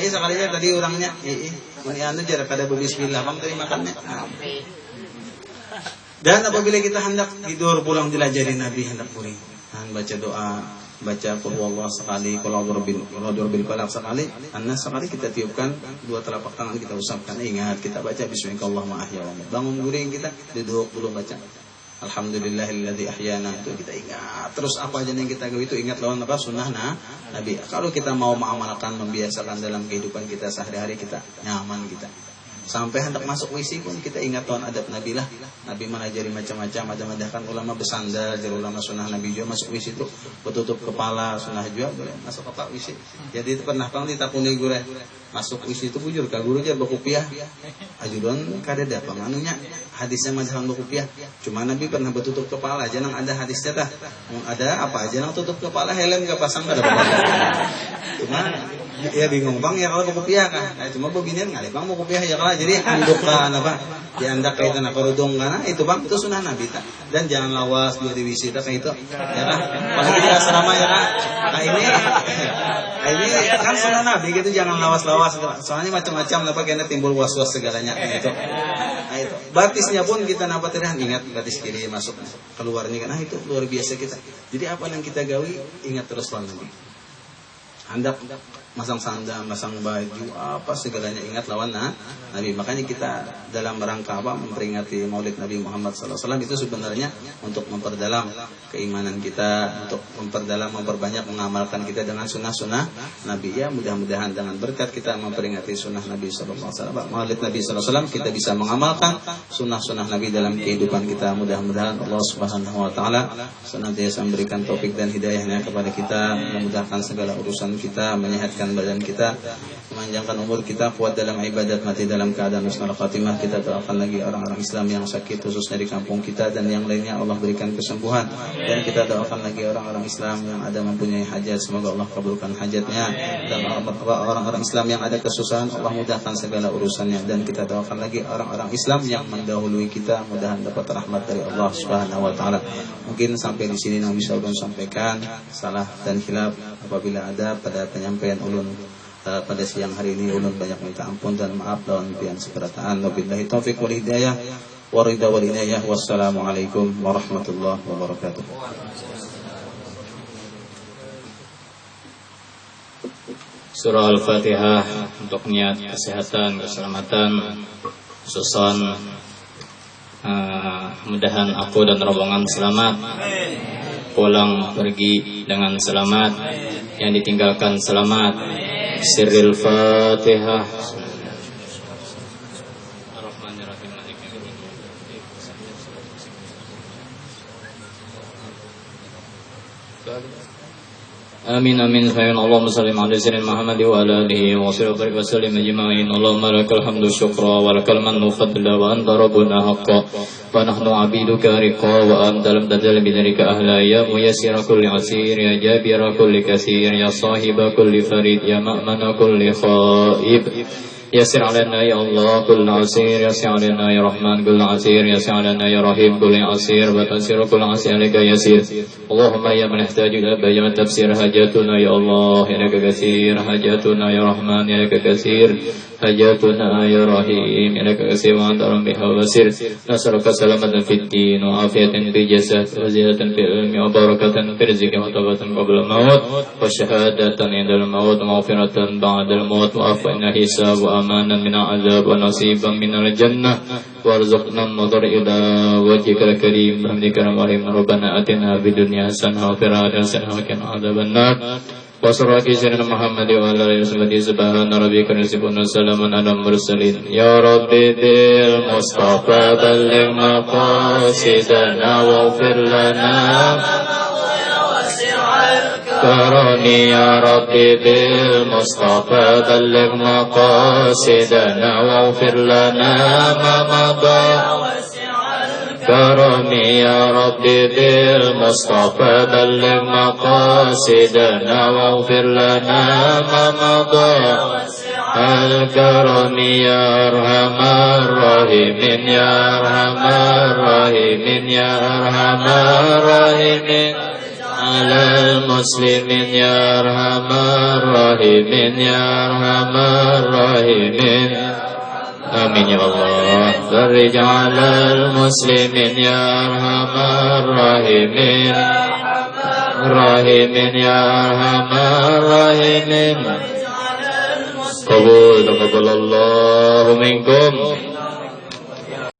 Sekalinya tadi orangnya. Ini anu jarak kada bismillah bang tadi makannya. Dan apabila kita hendak tidur pulang jelajari Nabi hendak puring. Baca doa, baca qul huwallahu sekali, qul a'udzu birabbil falaq sekali, annas sekali kita tiupkan 2 telapak tangan kita usapkan. Ingat kita baca bismillahirrahmanirrahim ahya wa amut. Bangun guring kita duduk belum baca alhamdulillahilladzi ahyana itu kita ingat. Terus apa aja yang kita gawe itu ingat lawan apa sunnah Nabi. Kalau kita mau mengamalkan membiasakan dalam kehidupan kita sehari-hari kita nyaman kita. Sampai hendak masuk WC pun kita ingat tuan adab Nabi lah. Nabi menajari macam-macam. Ada kan ulama bersandar, jadi ulama sunnah Nabi juga masuk WC itu bertutup kepala sunnah juga boleh masuk ke WC. Jadi itu pernah pang ditakuni gure masuk WC itu bujur ka guru aja berkopiah. Ajudan kada ada penganunya hadisnya mazhab berkopiah. Cuma Nabi pernah bertutup kepala aja nang ada hadisnya tah. Ada apa aja nang tutup kepala helm gak pasang kada apa-apa. Cuma ya bingung bang ya kalau kopiah kan. Cuma beginian ngalih bang mau kopiah ya kalau jadi anduk kan apa diandak kaitan kerudung kana itu bang itu sunnah Nabi tak. Dan jangan lawas di WC tak itu ya kan. Apalagi di asrama ya kan. Nah ini kan sunnah Nabi gitu jangan lawas-lawas soalnya macam-macam apa kena timbul was-was segalanya gitu. Nah itu batisnya pun kita nabat ingat batis kiri masuk keluar ini kan itu luar biasa kita. Jadi apa yang kita gawi ingat terus lawan hendak masang sandal, masang baju, apa segalanya ingat lawan Nabi. Makanya kita dalam rangka apa memperingati Maulid Nabi Muhammad SAW itu sebenarnya untuk memperdalam keimanan kita, untuk memperbanyak mengamalkan kita dengan sunnah-sunnah Nabi. Ya mudah-mudahan dengan berkat kita memperingati sunnah Nabi SAW, Maulid Nabi SAW, kita bisa mengamalkan sunnah-sunnah Nabi dalam kehidupan kita. Mudah-mudahan Allah Subhanahu Wa Taala senantiasa memberikan taufik dan hidayahnya kepada kita, memudahkan segala urusan kita, menyehatkan badan kita, memanjangkan umur kita, kuat dalam ibadat, mati dalam keadaan husnul khatimah. Kita doakan lagi orang-orang Islam yang sakit khususnya di kampung kita dan yang lainnya Allah berikan kesembuhan. Dan kita doakan lagi orang-orang Islam yang ada mempunyai hajat, semoga Allah kabulkan hajatnya. Dan orang-orang Islam yang ada kesusahan Allah mudahkan segala urusannya. Dan kita doakan lagi orang-orang Islam yang mendahului kita, mudahan dapat rahmat dari Allah Subhanahu Wa Taala. Mungkin sampai di sini yang bisa ulun sampaikan. Salah dan khilaf apabila ada pada penyampaian ulun pada siang hari ini, ulun banyak minta ampun dan maaf lawan pian seperataan. Wabillahi taufiq wal hidayah wa ridha wal inayah. Wassalamualaikum warahmatullahi wabarakatuh. Surah Al-Fatihah untuk niat kesehatan, keselamatan, susun. Mudahan aku dan rombongan selamat, pulang pergi dengan selamat, yang ditinggalkan selamat. Sirril Fatihah. Amin amin fa Allahumma salli ala sayyidina Muhammad wa ala alihi wa sahbihi wa sallim ajma'in. Allahumma lakal hamdu syukra wa lakal mannu fadla wa anta rabbuna haqqan wa nahnu 'abiduka riqa wa anta lam tazal bidzalika ahla ya muyassira kulli 'asir ya jabira kulli katsir ya sahiba kulli farid ya ma'mana kulli khaib. يسر علينا يا الله كل عسير يسر علينا يا رحمن كل عسير يسر علينا يا رحيم كل عسير وتسير كل عسير عليك يسير اللهم يا من يحتاج إلى بيان تفسير حاجاتنا يا الله إليك كثير حاجاتنا يا رحمن إليك كثير حاجاتنا يا رحيم إليك كثير وأنت ربها وبصير نسألك سلامة في الدين وعافية في الجسد وزيادة في العلم وبركة في الرزق وطاقة قبل الموت وشهادة عند الموت ومغفرة بعد الموت وعفو إن حساب أمانا من العذاب ونصيبا من الجنة وارزقنا النظر إلى وجهك الكريم برحمتك يا رحيم ربنا آتنا في الدنيا حسنة وفي الآخرة حسنة وقنا عذاب النار وصلى سيدنا محمد وعلى آله وصحبه سبحان ربك رب العزة عما يصفون على المرسلين يا رب بالمصطفى بلغ مقاصدنا واغفر لنا الكرم يا ربي بالمصطفى بلغ مقاصدنا واغفر لنا ما مضى الكرم يا ربي بالمصطفى بلغ مقاصدنا واغفر لنا ما مضى الكرم يا أرحم الراحمين يا أرحم الراحمين يا أرحم الراحمين على المسلمين يا أرحم الراحمين يا أرحم الراحمين آمين يا الله فرج على المسلمين يا أرحم الراحمين الراحمين يا أرحم الراحمين قبول تقبل الله منكم